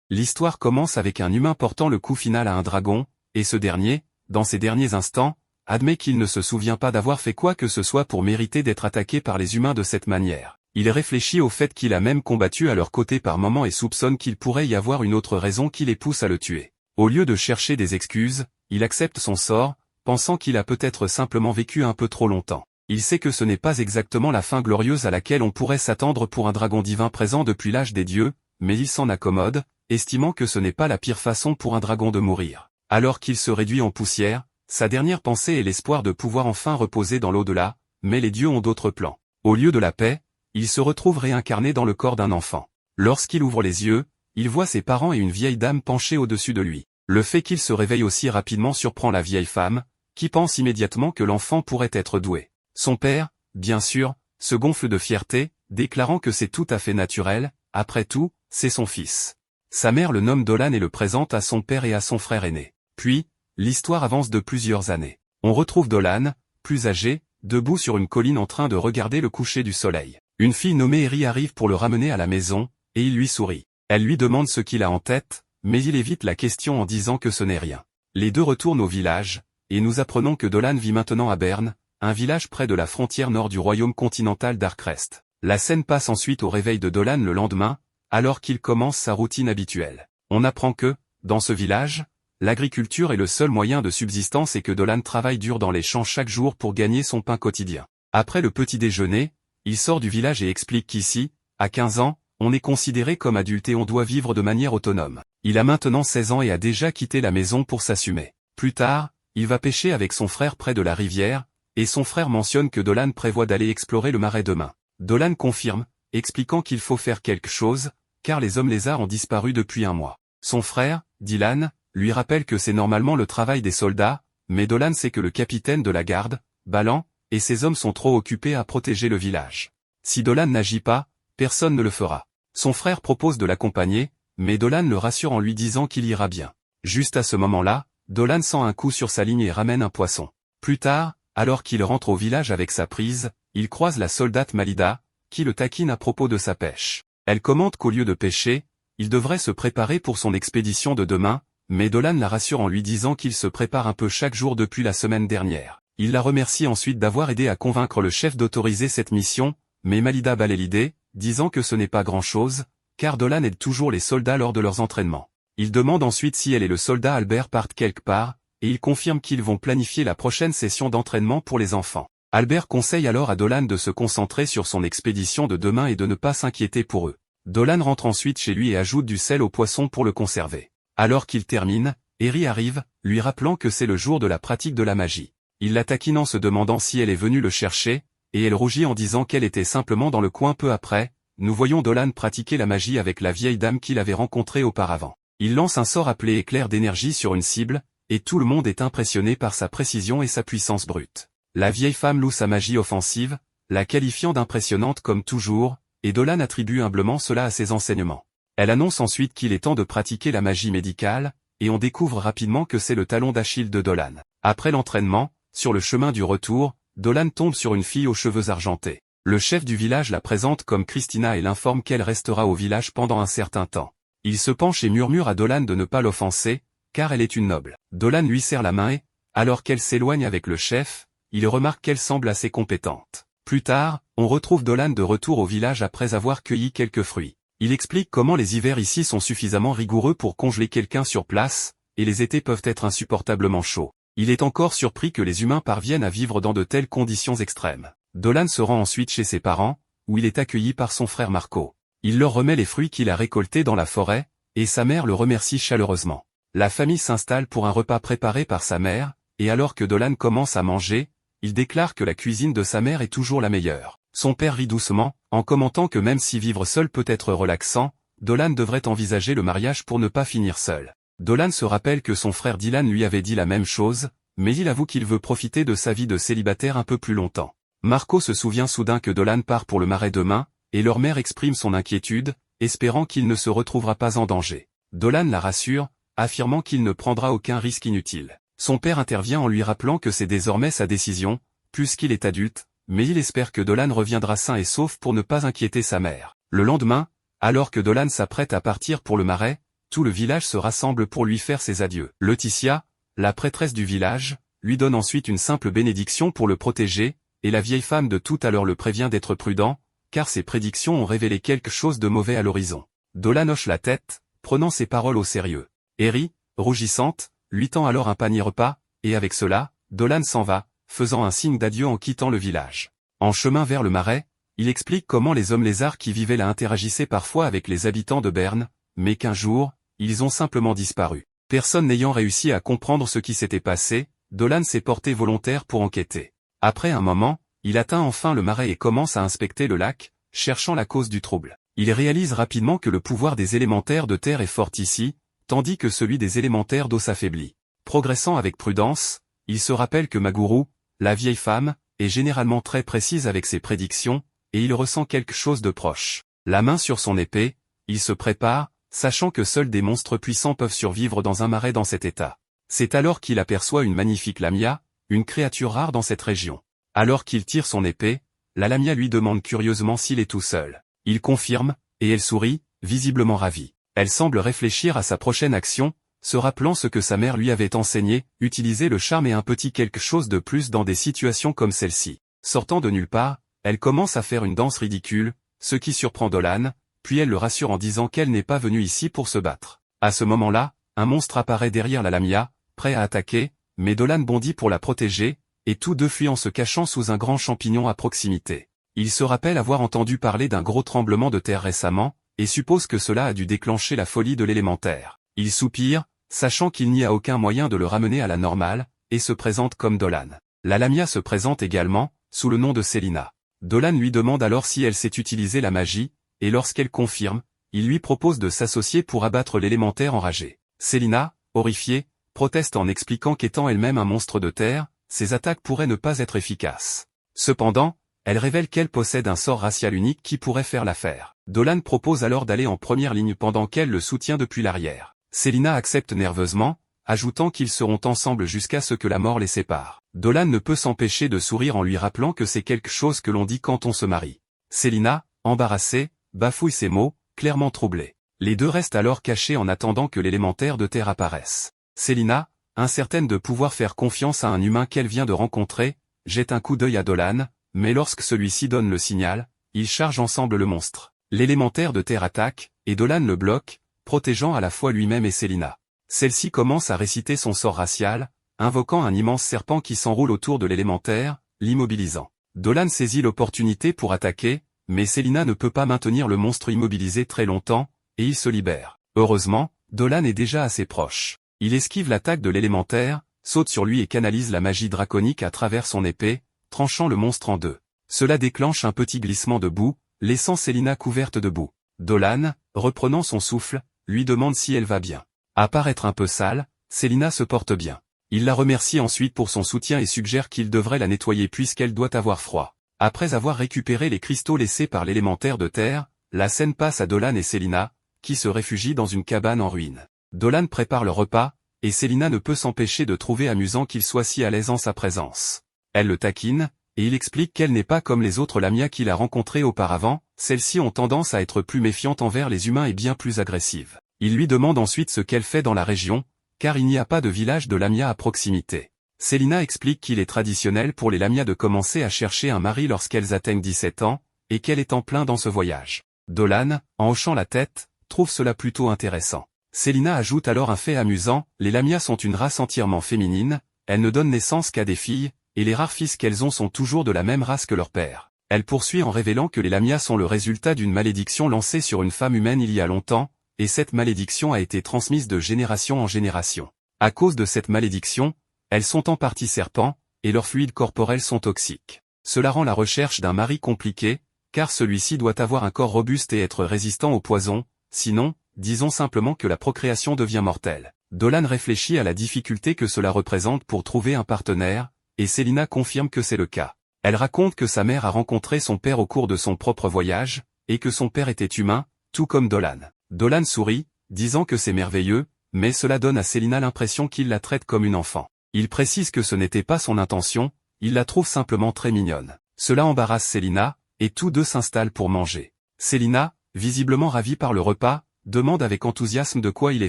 L'histoire commence avec un humain portant le coup final à un dragon, et ce dernier, dans ses derniers instants, admet qu'il ne se souvient pas d'avoir fait quoi que ce soit pour mériter d'être attaqué par les humains de cette manière. Il réfléchit au fait qu'il a même combattu à leur côté par moments et soupçonne qu'il pourrait y avoir une autre raison qui les pousse à le tuer. Au lieu de chercher des excuses, il accepte son sort, pensant qu'il a peut-être simplement vécu un peu trop longtemps. Il sait que ce n'est pas exactement la fin glorieuse à laquelle on pourrait s'attendre pour un dragon divin présent depuis l'âge des dieux, mais il s'en accommode, estimant que ce n'est pas la pire façon pour un dragon de mourir. Alors qu'il se réduit en poussière, sa dernière pensée est l'espoir de pouvoir enfin reposer dans l'au-delà, mais les dieux ont d'autres plans. Au lieu de la paix, il se retrouve réincarné dans le corps d'un enfant. Lorsqu'il ouvre les yeux, il voit ses parents et une vieille dame penchée au-dessus de lui. Le fait qu'il se réveille aussi rapidement surprend la vieille femme, qui pense immédiatement que l'enfant pourrait être doué. Son père, bien sûr, se gonfle de fierté, déclarant que c'est tout à fait naturel, après tout, c'est son fils. Sa mère le nomme Dolan et le présente à son père et à son frère aîné. Puis, l'histoire avance de plusieurs années. On retrouve Dolan, plus âgé, debout sur une colline en train de regarder le coucher du soleil. Une fille nommée Eri arrive pour le ramener à la maison, et il lui sourit. Elle lui demande ce qu'il a en tête, mais il évite la question en disant que ce n'est rien. Les deux retournent au village, et nous apprenons que Dolan vit maintenant à Berne, un village près de la frontière nord du royaume continental d'Arkrest. La scène passe ensuite au réveil de Dolan le lendemain, alors qu'il commence sa routine habituelle. On apprend que, dans ce village, l'agriculture est le seul moyen de subsistance et que Dolan travaille dur dans les champs chaque jour pour gagner son pain quotidien. Après le petit déjeuner, il sort du village et explique qu'ici, à 15 ans, on est considéré comme adulte et on doit vivre de manière autonome. Il a maintenant 16 ans et a déjà quitté la maison pour s'assumer. Plus tard, il va pêcher avec son frère près de la rivière, et son frère mentionne que Dolan prévoit d'aller explorer le marais demain. Dolan confirme, expliquant qu'il faut faire quelque chose, car les hommes lézards ont disparu depuis un mois. Son frère, Dylan, lui rappelle que c'est normalement le travail des soldats, mais Dolan sait que le capitaine de la garde, Balan, et ses hommes sont trop occupés à protéger le village. Si Dolan n'agit pas, personne ne le fera. Son frère propose de l'accompagner, mais Dolan le rassure en lui disant qu'il ira bien. Juste à ce moment-là, Dolan sent un coup sur sa ligne et ramène un poisson. Plus tard, alors qu'il rentre au village avec sa prise, il croise la soldate Malida, qui le taquine à propos de sa pêche. Elle commente qu'au lieu de pêcher, il devrait se préparer pour son expédition de demain, mais Dolan la rassure en lui disant qu'il se prépare un peu chaque jour depuis la semaine dernière. Il la remercie ensuite d'avoir aidé à convaincre le chef d'autoriser cette mission, mais Malida balaie l'idée, disant que ce n'est pas grand-chose, car Dolan aide toujours les soldats lors de leurs entraînements. Il demande ensuite si elle et le soldat Albert partent quelque part, et il confirme qu'ils vont planifier la prochaine session d'entraînement pour les enfants. Albert conseille alors à Dolan de se concentrer sur son expédition de demain et de ne pas s'inquiéter pour eux. Dolan rentre ensuite chez lui et ajoute du sel au poisson pour le conserver. Alors qu'il termine, Eri arrive, lui rappelant que c'est le jour de la pratique de la magie. Il la taquine en se demandant si elle est venue le chercher, et elle rougit en disant qu'elle était simplement dans le coin peu après. Nous voyons Dolan pratiquer la magie avec la vieille dame qu'il avait rencontrée auparavant. Il lance un sort appelé éclair d'énergie sur une cible, et tout le monde est impressionné par sa précision et sa puissance brute. La vieille femme loue sa magie offensive, la qualifiant d'impressionnante comme toujours, et Dolan attribue humblement cela à ses enseignements. Elle annonce ensuite qu'il est temps de pratiquer la magie médicale, et on découvre rapidement que c'est le talon d'Achille de Dolan. Après l'entraînement, sur le chemin du retour, Dolan tombe sur une fille aux cheveux argentés. Le chef du village la présente comme Christina et l'informe qu'elle restera au village pendant un certain temps. Il se penche et murmure à Dolan de ne pas l'offenser, car elle est une noble. Dolan lui serre la main et, alors qu'elle s'éloigne avec le chef, il remarque qu'elle semble assez compétente. Plus tard, on retrouve Dolan de retour au village après avoir cueilli quelques fruits. Il explique comment les hivers ici sont suffisamment rigoureux pour congeler quelqu'un sur place, et les étés peuvent être insupportablement chauds. Il est encore surpris que les humains parviennent à vivre dans de telles conditions extrêmes. Dolan se rend ensuite chez ses parents, où il est accueilli par son frère Marco. Il leur remet les fruits qu'il a récoltés dans la forêt, et sa mère le remercie chaleureusement. La famille s'installe pour un repas préparé par sa mère, et alors que Dolan commence à manger, il déclare que la cuisine de sa mère est toujours la meilleure. Son père rit doucement, en commentant que même si vivre seul peut être relaxant, Dolan devrait envisager le mariage pour ne pas finir seul. Dolan se rappelle que son frère Dylan lui avait dit la même chose, mais il avoue qu'il veut profiter de sa vie de célibataire un peu plus longtemps. Marco se souvient soudain que Dolan part pour le marais demain, et leur mère exprime son inquiétude, espérant qu'il ne se retrouvera pas en danger. Dolan la rassure, affirmant qu'il ne prendra aucun risque inutile. Son père intervient en lui rappelant que c'est désormais sa décision, puisqu'il est adulte, mais il espère que Dolan reviendra sain et sauf pour ne pas inquiéter sa mère. Le lendemain, alors que Dolan s'apprête à partir pour le marais, Tout le village se rassemble pour lui faire ses adieux. Laetitia, la prêtresse du village, lui donne ensuite une simple bénédiction pour le protéger, et la vieille femme de tout à l'heure le prévient d'être prudent, car ses prédictions ont révélé quelque chose de mauvais à l'horizon. Dolan hoche la tête, prenant ses paroles au sérieux. Eri, rougissante, lui tend alors un panier repas, et avec cela, Dolan s'en va, faisant un signe d'adieu en quittant le village. En chemin vers le marais, il explique comment les hommes lézards qui vivaient là interagissaient parfois avec les habitants de Berne, mais qu'un jour, ils ont simplement disparu. Personne n'ayant réussi à comprendre ce qui s'était passé, Dolan s'est porté volontaire pour enquêter. Après un moment, il atteint enfin le marais et commence à inspecter le lac, cherchant la cause du trouble. Il réalise rapidement que le pouvoir des élémentaires de terre est fort ici, tandis que celui des élémentaires d'eau s'affaiblit. Progressant avec prudence, il se rappelle que Maguru, la vieille femme, est généralement très précise avec ses prédictions, et il ressent quelque chose de proche. La main sur son épée, il se prépare, sachant que seuls des monstres puissants peuvent survivre dans un marais dans cet état. C'est alors qu'il aperçoit une magnifique lamia, une créature rare dans cette région. Alors qu'il tire son épée, la lamia lui demande curieusement s'il est tout seul. Il confirme, et elle sourit, visiblement ravie. Elle semble réfléchir à sa prochaine action, se rappelant ce que sa mère lui avait enseigné, utiliser le charme et un petit quelque chose de plus dans des situations comme celle-ci. Sortant de nulle part, elle commence à faire une danse ridicule, ce qui surprend Dolan, puis elle le rassure en disant qu'elle n'est pas venue ici pour se battre. À ce moment-là, un monstre apparaît derrière la lamia, prêt à attaquer, mais Dolan bondit pour la protéger, et tous deux fuient en se cachant sous un grand champignon à proximité. Il se rappelle avoir entendu parler d'un gros tremblement de terre récemment, et suppose que cela a dû déclencher la folie de l'élémentaire. Il soupire, sachant qu'il n'y a aucun moyen de le ramener à la normale, et se présente comme Dolan. La lamia se présente également, sous le nom de Selina. Dolan lui demande alors si elle sait utiliser la magie, et lorsqu'elle confirme, il lui propose de s'associer pour abattre l'élémentaire enragé. Selina, horrifiée, proteste en expliquant qu'étant elle-même un monstre de terre, ses attaques pourraient ne pas être efficaces. Cependant, elle révèle qu'elle possède un sort racial unique qui pourrait faire l'affaire. Dolan propose alors d'aller en première ligne pendant qu'elle le soutient depuis l'arrière. Selina accepte nerveusement, ajoutant qu'ils seront ensemble jusqu'à ce que la mort les sépare. Dolan ne peut s'empêcher de sourire en lui rappelant que c'est quelque chose que l'on dit quand on se marie. Selina, embarrassée, bafouille ses mots, clairement troublée. Les deux restent alors cachés en attendant que l'élémentaire de terre apparaisse. Selina, incertaine de pouvoir faire confiance à un humain qu'elle vient de rencontrer, jette un coup d'œil à Dolan, mais lorsque celui-ci donne le signal, ils chargent ensemble le monstre. L'élémentaire de terre attaque, et Dolan le bloque, protégeant à la fois lui-même et Selina. Celle-ci commence à réciter son sort racial, invoquant un immense serpent qui s'enroule autour de l'élémentaire, l'immobilisant. Dolan saisit l'opportunité pour attaquer, mais Selina ne peut pas maintenir le monstre immobilisé très longtemps, et il se libère. Heureusement, Dolan est déjà assez proche. Il esquive l'attaque de l'élémentaire, saute sur lui et canalise la magie draconique à travers son épée, tranchant le monstre en deux. Cela déclenche un petit glissement de boue, laissant Selina couverte de boue. Dolan, reprenant son souffle, lui demande si elle va bien. À paraître un peu sale, Selina se porte bien. Il la remercie ensuite pour son soutien et suggère qu'il devrait la nettoyer puisqu'elle doit avoir froid. Après avoir récupéré les cristaux laissés par l'élémentaire de terre, la scène passe à Dolan et Selina, qui se réfugient dans une cabane en ruine. Dolan prépare le repas, et Selina ne peut s'empêcher de trouver amusant qu'il soit si à l'aise en sa présence. Elle le taquine, et il explique qu'elle n'est pas comme les autres lamias qu'il a rencontrées auparavant, celles-ci ont tendance à être plus méfiantes envers les humains et bien plus agressives. Il lui demande ensuite ce qu'elle fait dans la région, car il n'y a pas de village de lamias à proximité. Selina explique qu'il est traditionnel pour les lamias de commencer à chercher un mari lorsqu'elles atteignent 17 ans, et qu'elle est en plein dans ce voyage. Dolan, en hochant la tête, trouve cela plutôt intéressant. Selina ajoute alors un fait amusant, les lamias sont une race entièrement féminine, elles ne donnent naissance qu'à des filles, et les rares fils qu'elles ont sont toujours de la même race que leur père. Elle poursuit en révélant que les lamias sont le résultat d'une malédiction lancée sur une femme humaine il y a longtemps, et cette malédiction a été transmise de génération en génération. À cause de cette malédiction, elles sont en partie serpents, et leurs fluides corporels sont toxiques. Cela rend la recherche d'un mari compliquée, car celui-ci doit avoir un corps robuste et être résistant au poison, sinon, disons simplement que la procréation devient mortelle. Dolan réfléchit à la difficulté que cela représente pour trouver un partenaire, et Selina confirme que c'est le cas. Elle raconte que sa mère a rencontré son père au cours de son propre voyage, et que son père était humain, tout comme Dolan. Dolan sourit, disant que c'est merveilleux, mais cela donne à Selina l'impression qu'il la traite comme une enfant. Il précise que ce n'était pas son intention, il la trouve simplement très mignonne. Cela embarrasse Selina, et tous deux s'installent pour manger. Selina, visiblement ravie par le repas, demande avec enthousiasme de quoi il est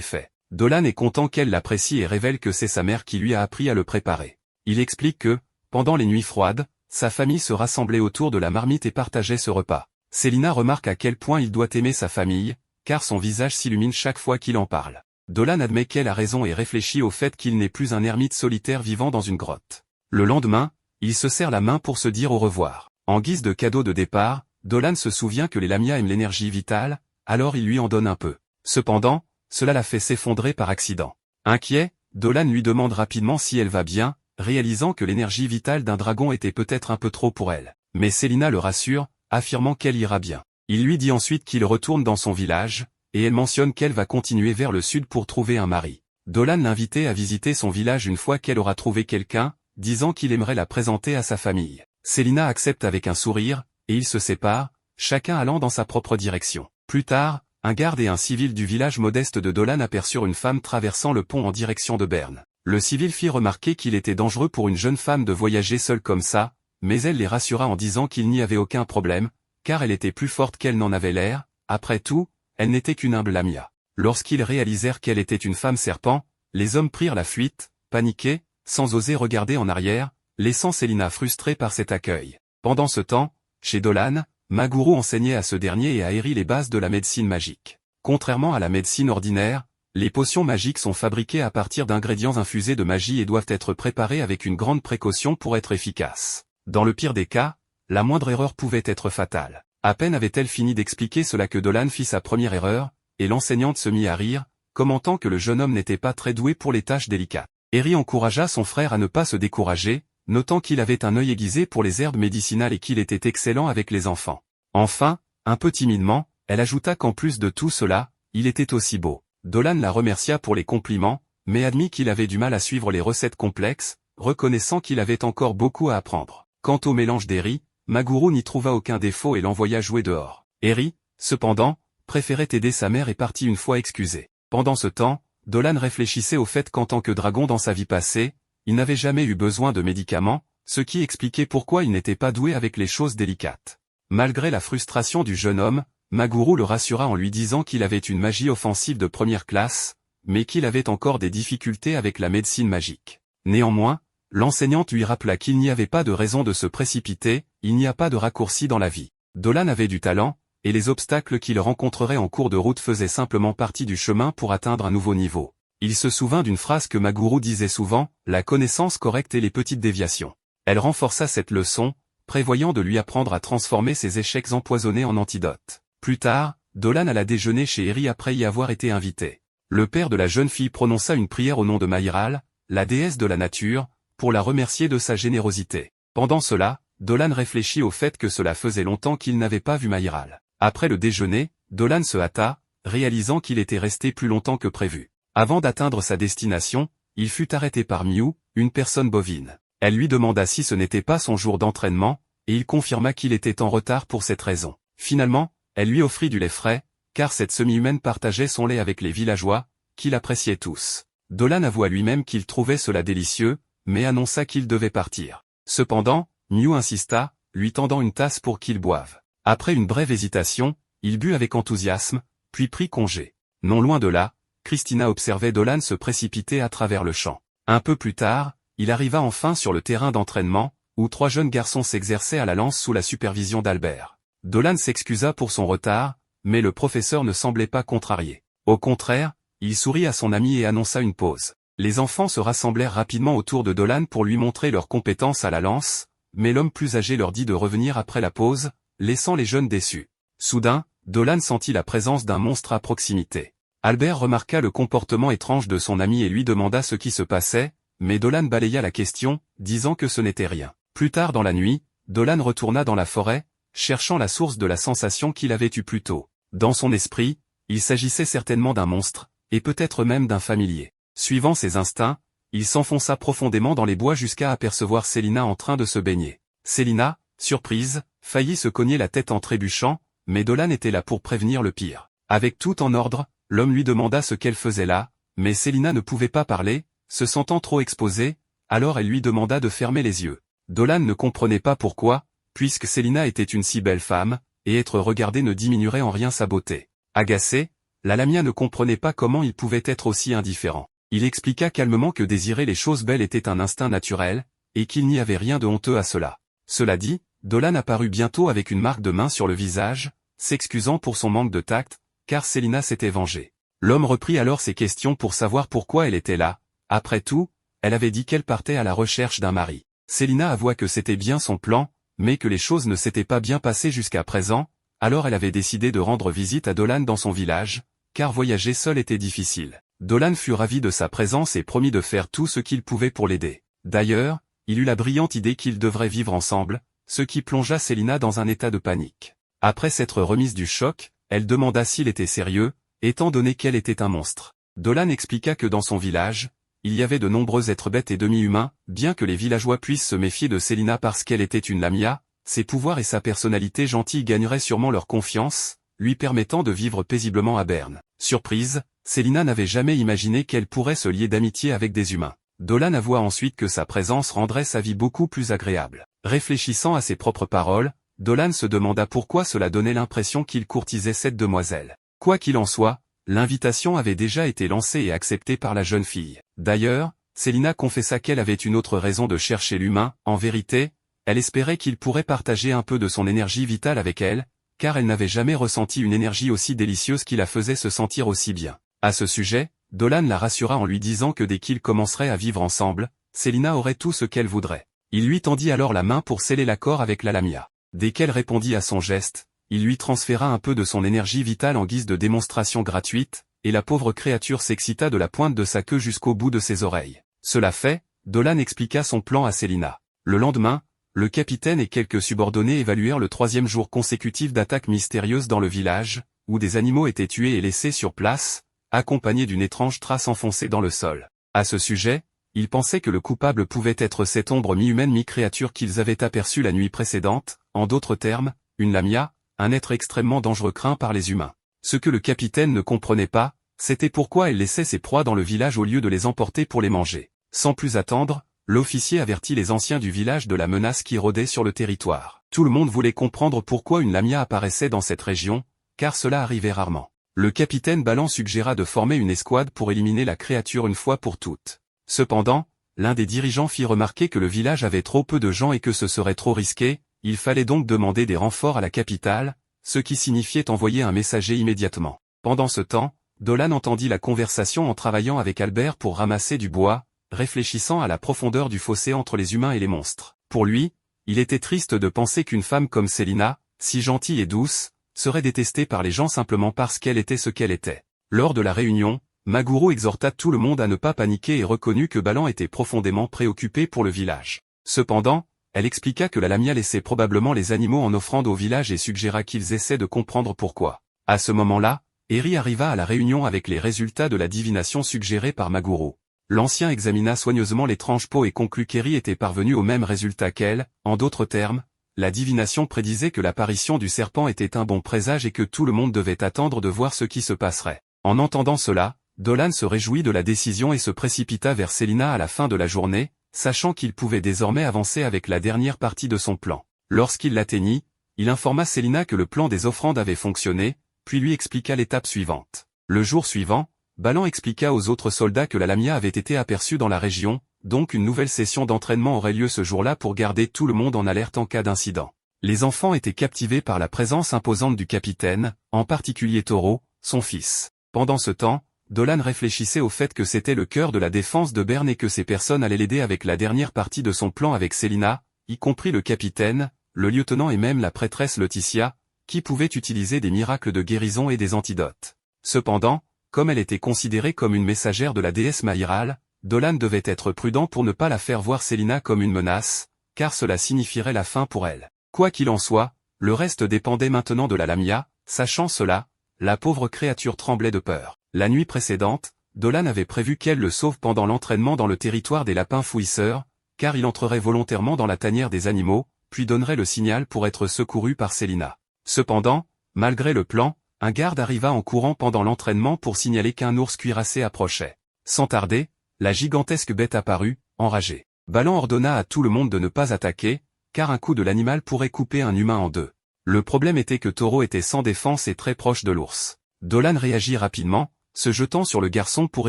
fait. Dolan est content qu'elle l'apprécie et révèle que c'est sa mère qui lui a appris à le préparer. Il explique que, pendant les nuits froides, sa famille se rassemblait autour de la marmite et partageait ce repas. Selina remarque à quel point il doit aimer sa famille, car son visage s'illumine chaque fois qu'il en parle. Dolan admet qu'elle a raison et réfléchit au fait qu'il n'est plus un ermite solitaire vivant dans une grotte. Le lendemain, il se serre la main pour se dire au revoir. En guise de cadeau de départ, Dolan se souvient que les Lamia aiment l'énergie vitale, alors il lui en donne un peu. Cependant, cela la fait s'effondrer par accident. Inquiet, Dolan lui demande rapidement si elle va bien, réalisant que l'énergie vitale d'un dragon était peut-être un peu trop pour elle. Mais Selina le rassure, affirmant qu'elle ira bien. Il lui dit ensuite qu'il retourne dans son village, et elle mentionne qu'elle va continuer vers le sud pour trouver un mari. Dolan l'invitait à visiter son village une fois qu'elle aura trouvé quelqu'un, disant qu'il aimerait la présenter à sa famille. Selina accepte avec un sourire, et ils se séparent, chacun allant dans sa propre direction. Plus tard, un garde et un civil du village modeste de Dolan aperçurent une femme traversant le pont en direction de Berne. Le civil fit remarquer qu'il était dangereux pour une jeune femme de voyager seule comme ça, mais elle les rassura en disant qu'il n'y avait aucun problème, car elle était plus forte qu'elle n'en avait l'air. Après tout, elle n'était qu'une humble Lamia. Lorsqu'ils réalisèrent qu'elle était une femme serpent, les hommes prirent la fuite, paniqués, sans oser regarder en arrière, laissant Selina frustrée par cet accueil. Pendant ce temps, chez Dolan, Maguru enseignait à ce dernier et à Eri les bases de la médecine magique. Contrairement à la médecine ordinaire, les potions magiques sont fabriquées à partir d'ingrédients infusés de magie et doivent être préparées avec une grande précaution pour être efficaces. Dans le pire des cas, la moindre erreur pouvait être fatale. À peine avait-elle fini d'expliquer cela que Dolan fit sa première erreur, et l'enseignante se mit à rire, commentant que le jeune homme n'était pas très doué pour les tâches délicates. Eri encouragea son frère à ne pas se décourager, notant qu'il avait un œil aiguisé pour les herbes médicinales et qu'il était excellent avec les enfants. Enfin, un peu timidement, elle ajouta qu'en plus de tout cela, il était aussi beau. Dolan la remercia pour les compliments, mais admit qu'il avait du mal à suivre les recettes complexes, reconnaissant qu'il avait encore beaucoup à apprendre. Quant au mélange d'Eri, Maguru n'y trouva aucun défaut et l'envoya jouer dehors. Eri, cependant, préférait aider sa mère et partit une fois excusée. Pendant ce temps, Dolan réfléchissait au fait qu'en tant que dragon dans sa vie passée, il n'avait jamais eu besoin de médicaments, ce qui expliquait pourquoi il n'était pas doué avec les choses délicates. Malgré la frustration du jeune homme, Maguru le rassura en lui disant qu'il avait une magie offensive de première classe, mais qu'il avait encore des difficultés avec la médecine magique. Néanmoins, l'enseignante lui rappela qu'il n'y avait pas de raison de se précipiter, il n'y a pas de raccourci dans la vie. Dolan avait du talent, et les obstacles qu'il rencontrerait en cours de route faisaient simplement partie du chemin pour atteindre un nouveau niveau. Il se souvint d'une phrase que Maguru disait souvent, la connaissance correcte et les petites déviations. Elle renforça cette leçon, prévoyant de lui apprendre à transformer ses échecs empoisonnés en antidotes. Plus tard, Dolan alla déjeuner chez Eri après y avoir été invité. Le père de la jeune fille prononça une prière au nom de Maïral, la déesse de la nature, pour la remercier de sa générosité. Pendant cela, Dolan réfléchit au fait que cela faisait longtemps qu'il n'avait pas vu Maïral. Après le déjeuner, Dolan se hâta, réalisant qu'il était resté plus longtemps que prévu. Avant d'atteindre sa destination, il fut arrêté par Miu, une personne bovine. Elle lui demanda si ce n'était pas son jour d'entraînement, et il confirma qu'il était en retard pour cette raison. Finalement, elle lui offrit du lait frais, car cette semi-humaine partageait son lait avec les villageois, qui l'appréciaient tous. Dolan avoua lui-même qu'il trouvait cela délicieux, mais annonça qu'il devait partir. Cependant, Miu insista, lui tendant une tasse pour qu'il boive. Après une brève hésitation, il but avec enthousiasme, puis prit congé. Non loin de là, Christina observait Dolan se précipiter à travers le champ. Un peu plus tard, il arriva enfin sur le terrain d'entraînement, où 3 jeunes garçons s'exerçaient à la lance sous la supervision d'Albert. Dolan s'excusa pour son retard, mais le professeur ne semblait pas contrarié. Au contraire, il sourit à son ami et annonça une pause. Les enfants se rassemblèrent rapidement autour de Dolan pour lui montrer leurs compétences à la lance, mais l'homme plus âgé leur dit de revenir après la pause, laissant les jeunes déçus. Soudain, Dolan sentit la présence d'un monstre à proximité. Albert remarqua le comportement étrange de son ami et lui demanda ce qui se passait, mais Dolan balaya la question, disant que ce n'était rien. Plus tard dans la nuit, Dolan retourna dans la forêt, cherchant la source de la sensation qu'il avait eue plus tôt. Dans son esprit, il s'agissait certainement d'un monstre, et peut-être même d'un familier. Suivant ses instincts, il s'enfonça profondément dans les bois jusqu'à apercevoir Selina en train de se baigner. Selina, surprise, faillit se cogner la tête en trébuchant, mais Dolan était là pour prévenir le pire. Avec tout en ordre, l'homme lui demanda ce qu'elle faisait là, mais Selina ne pouvait pas parler, se sentant trop exposée, alors elle lui demanda de fermer les yeux. Dolan ne comprenait pas pourquoi, puisque Selina était une si belle femme, et être regardée ne diminuerait en rien sa beauté. Agacé, la Lamia ne comprenait pas comment il pouvait être aussi indifférent. Il expliqua calmement que désirer les choses belles était un instinct naturel, et qu'il n'y avait rien de honteux à cela. Cela dit, Dolan apparut bientôt avec une marque de main sur le visage, s'excusant pour son manque de tact, car Célina s'était vengée. L'homme reprit alors ses questions pour savoir pourquoi elle était là. Après tout, elle avait dit qu'elle partait à la recherche d'un mari. Célina avoua que c'était bien son plan, mais que les choses ne s'étaient pas bien passées jusqu'à présent, alors elle avait décidé de rendre visite à Dolan dans son village, car voyager seul était difficile. Dolan fut ravi de sa présence et promit de faire tout ce qu'il pouvait pour l'aider. D'ailleurs, il eut la brillante idée qu'ils devraient vivre ensemble, ce qui plongea Célina dans un état de panique. Après s'être remise du choc, elle demanda s'il était sérieux, étant donné qu'elle était un monstre. Dolan expliqua que dans son village, il y avait de nombreux êtres bêtes et demi-humains, bien que les villageois puissent se méfier de Célina parce qu'elle était une Lamia, ses pouvoirs et sa personnalité gentille gagneraient sûrement leur confiance, lui permettant de vivre paisiblement à Berne. Surprise, Célina n'avait jamais imaginé qu'elle pourrait se lier d'amitié avec des humains. Dolan avoua ensuite que sa présence rendrait sa vie beaucoup plus agréable. Réfléchissant à ses propres paroles, Dolan se demanda pourquoi cela donnait l'impression qu'il courtisait cette demoiselle. Quoi qu'il en soit, l'invitation avait déjà été lancée et acceptée par la jeune fille. D'ailleurs, Célina confessa qu'elle avait une autre raison de chercher l'humain. En vérité, elle espérait qu'il pourrait partager un peu de son énergie vitale avec elle, car elle n'avait jamais ressenti une énergie aussi délicieuse qui la faisait se sentir aussi bien. À ce sujet, Dolan la rassura en lui disant que dès qu'ils commenceraient à vivre ensemble, Célina aurait tout ce qu'elle voudrait. Il lui tendit alors la main pour sceller l'accord avec la Lamia. Dès qu'elle répondit à son geste, il lui transféra un peu de son énergie vitale en guise de démonstration gratuite, et la pauvre créature s'excita de la pointe de sa queue jusqu'au bout de ses oreilles. Cela fait, Dolan expliqua son plan à Célina. Le lendemain, le capitaine et quelques subordonnés évaluèrent le 3e jour consécutif d'attaques mystérieuses dans le village, où des animaux étaient tués et laissés sur place, accompagnés d'une étrange trace enfoncée dans le sol. À ce sujet, ils pensaient que le coupable pouvait être cette ombre mi-humaine mi-créature qu'ils avaient aperçue la nuit précédente, en d'autres termes, une Lamia, un être extrêmement dangereux craint par les humains. Ce que le capitaine ne comprenait pas, c'était pourquoi elle laissait ses proies dans le village au lieu de les emporter pour les manger. Sans plus attendre, l'officier avertit les anciens du village de la menace qui rôdait sur le territoire. Tout le monde voulait comprendre pourquoi une Lamia apparaissait dans cette région, car cela arrivait rarement. Le capitaine Ballan suggéra de former une escouade pour éliminer la créature une fois pour toutes. Cependant, l'un des dirigeants fit remarquer que le village avait trop peu de gens et que ce serait trop risqué, il fallait donc demander des renforts à la capitale, ce qui signifiait envoyer un messager immédiatement. Pendant ce temps, Dolan entendit la conversation en travaillant avec Albert pour ramasser du bois, réfléchissant à la profondeur du fossé entre les humains et les monstres. Pour lui, il était triste de penser qu'une femme comme Célina, si gentille et douce, serait détestée par les gens simplement parce qu'elle était ce qu'elle était. Lors de la réunion, Maguro exhorta tout le monde à ne pas paniquer et reconnut que Ballan était profondément préoccupé pour le village. Cependant, elle expliqua que la Lamia laissait probablement les animaux en offrande au village et suggéra qu'ils essaient de comprendre pourquoi. À ce moment-là, Eri arriva à la réunion avec les résultats de la divination suggérée par Maguro. L'ancien examina soigneusement l'étrange peau et conclut qu'Eri était parvenu au même résultat qu'elle. En d'autres termes, la divination prédisait que l'apparition du serpent était un bon présage et que tout le monde devait attendre de voir ce qui se passerait. En entendant cela, Dolan se réjouit de la décision et se précipita vers Célina à la fin de la journée, sachant qu'il pouvait désormais avancer avec la dernière partie de son plan. Lorsqu'il l'atteignit, il informa Célina que le plan des offrandes avait fonctionné, puis lui expliqua l'étape suivante. Le jour suivant, Ballan expliqua aux autres soldats que la Lamia avait été aperçue dans la région, donc une nouvelle session d'entraînement aurait lieu ce jour-là pour garder tout le monde en alerte en cas d'incident. Les enfants étaient captivés par la présence imposante du capitaine, en particulier Toro, son fils. Pendant ce temps, Dolan réfléchissait au fait que c'était le cœur de la défense de Berne et que ces personnes allaient l'aider avec la dernière partie de son plan avec Célina, y compris le capitaine, le lieutenant et même la prêtresse Laetitia, qui pouvaient utiliser des miracles de guérison et des antidotes. Cependant, comme elle était considérée comme une messagère de la déesse Maïral, Dolan devait être prudent pour ne pas la faire voir Célina comme une menace, car cela signifierait la fin pour elle. Quoi qu'il en soit, le reste dépendait maintenant de la Lamia. Sachant cela, la pauvre créature tremblait de peur. La nuit précédente, Dolan avait prévu qu'elle le sauve pendant l'entraînement dans le territoire des lapins fouisseurs, car il entrerait volontairement dans la tanière des animaux, puis donnerait le signal pour être secouru par Célina. Cependant, malgré le plan, un garde arriva en courant pendant l'entraînement pour signaler qu'un ours cuirassé approchait. Sans tarder, la gigantesque bête apparut, enragée. Ballan ordonna à tout le monde de ne pas attaquer, car un coup de l'animal pourrait couper un humain en deux. Le problème était que Toro était sans défense et très proche de l'ours. Dolan réagit rapidement, se jetant sur le garçon pour